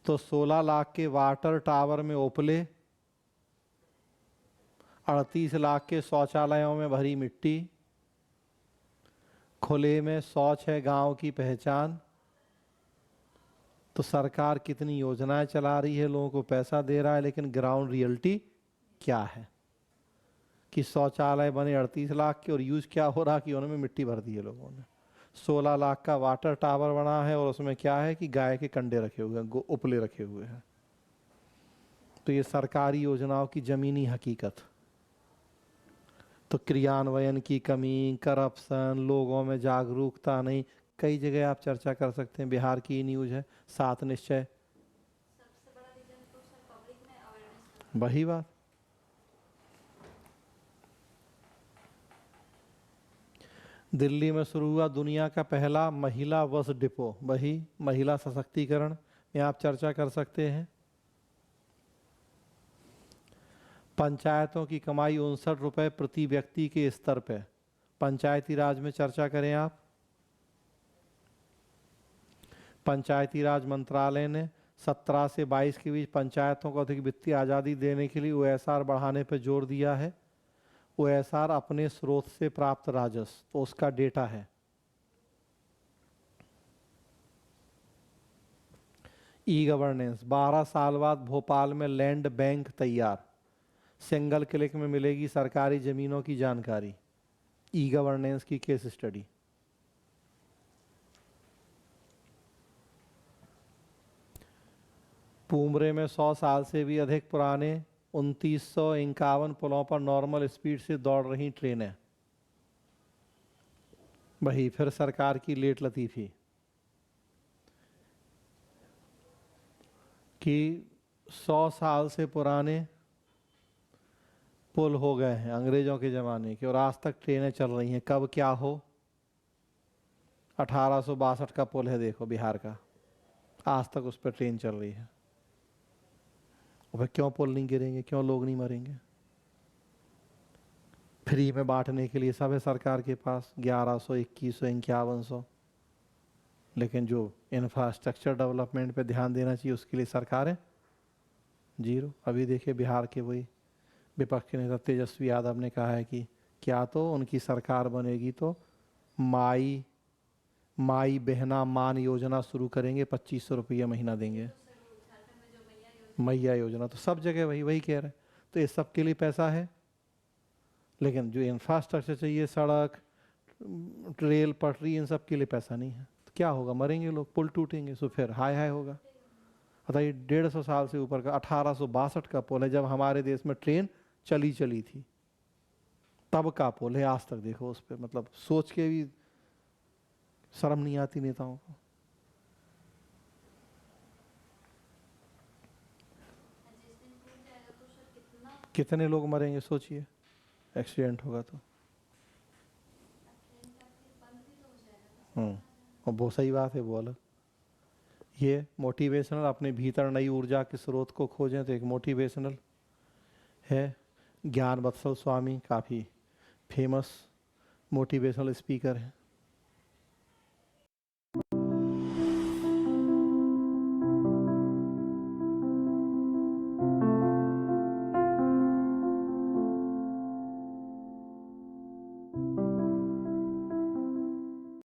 तो 16 लाख के वाटर टावर में उपले, 38 लाख के शौचालयों में भरी मिट्टी, खुले में शौच है गांव की पहचान। तो सरकार कितनी योजनाएं चला रही है, लोगों को पैसा दे रहा है, लेकिन ग्राउंड रियलिटी क्या है कि शौचालय बने 38 लाख के और यूज क्या हो रहा कि उनमें मिट्टी भर दी है लोगों ने। 16 लाख का वाटर टावर बना है और उसमें क्या है कि गाय के कंडे रखे हुए हैं, उपले रखे हुए हैं। तो ये सरकारी योजनाओं की जमीनी हकीकत। तो क्रियान्वयन की कमी, करप्शन, लोगों में जागरूकता नहीं, कई जगह आप चर्चा कर सकते हैं। बिहार की न्यूज़ है 7 निश्चय,
सबसे बड़ा रीजन तो सर पब्लिक में अवेयरनेस।
वही बात। दिल्ली में शुरू हुआ दुनिया का पहला महिला बस डिपो, वही महिला सशक्तिकरण में आप चर्चा कर सकते हैं। पंचायतों की कमाई 59 रुपए प्रति व्यक्ति के स्तर पे, पंचायती राज में चर्चा करें आप। पंचायती राज मंत्रालय ने 17 से 22 के बीच पंचायतों को अधिक वित्तीय आज़ादी देने के लिए ओएसआर बढ़ाने पर जोर दिया है। ओएसआर अपने स्रोत से प्राप्त राजस्व, तो उसका डेटा है। ई गवर्नेंस, 12 साल बाद भोपाल में लैंड बैंक तैयार, सिंगल क्लिक में मिलेगी सरकारी जमीनों की जानकारी। ई गवर्नेंस की केस स्टडी। पुमरे में 100 साल से भी अधिक पुराने 2951 पुलों पर नॉर्मल स्पीड से दौड़ रही ट्रेनें, वही फिर सरकार की लेट लतीफ़ी कि 100 साल से पुराने पुल हो गए हैं अंग्रेजों के ज़माने के और आज तक ट्रेनें चल रही हैं। कब क्या हो 1862 का पुल है, देखो बिहार का, आज तक उस पर ट्रेन चल रही है। और फिर क्यों पुल नहीं गिरेंगे, क्यों लोग नहीं मरेंगे? फ्री में बांटने के लिए सब है सरकार के पास, 1100, 2100, 5100, लेकिन जो इंफ्रास्ट्रक्चर डेवलपमेंट पे ध्यान देना चाहिए उसके लिए सरकार है जीरो। अभी देखिए बिहार के वही विपक्ष के नेता तेजस्वी यादव ने कहा है कि क्या तो उनकी सरकार बनेगी तो माई माई बहना मान योजना शुरू करेंगे, 2500 रुपया महीना देंगे।
तो सर वो झारखंड में जो मैया योजना
मैया योजना तो सब जगह वही वही कह रहे हैं। तो ये सब के लिए पैसा है, लेकिन जो इंफ्रास्ट्रक्चर चाहिए, सड़क, रेल, पटरी, इन सब के लिए पैसा नहीं है। तो क्या होगा, मरेंगे लोग, पुल टूटेंगे, सो फिर हाय हाय होगा। बताइए, 150 साल से ऊपर का 1862 का पुल है, जब हमारे देश में ट्रेन चली थी तब का पुल है, आज तक देखो उस पर, मतलब सोच के भी शर्म नहीं आती नेताओं को।
जिस दिन टूट जाएगा तो सर कितना
कितने लोग मरेंगे सोचिए, एक्सीडेंट होगा तो।
ट्रेन का फिर बंद भी तो हो जाएगा ना।
और बहुत सही बात है वो अलग। ये मोटिवेशनल, अपने भीतर नई ऊर्जा के स्रोत को खोजें तो एक मोटिवेशनल है। ज्ञान वत्सल स्वामी काफ़ी फेमस मोटिवेशनल स्पीकर हैं।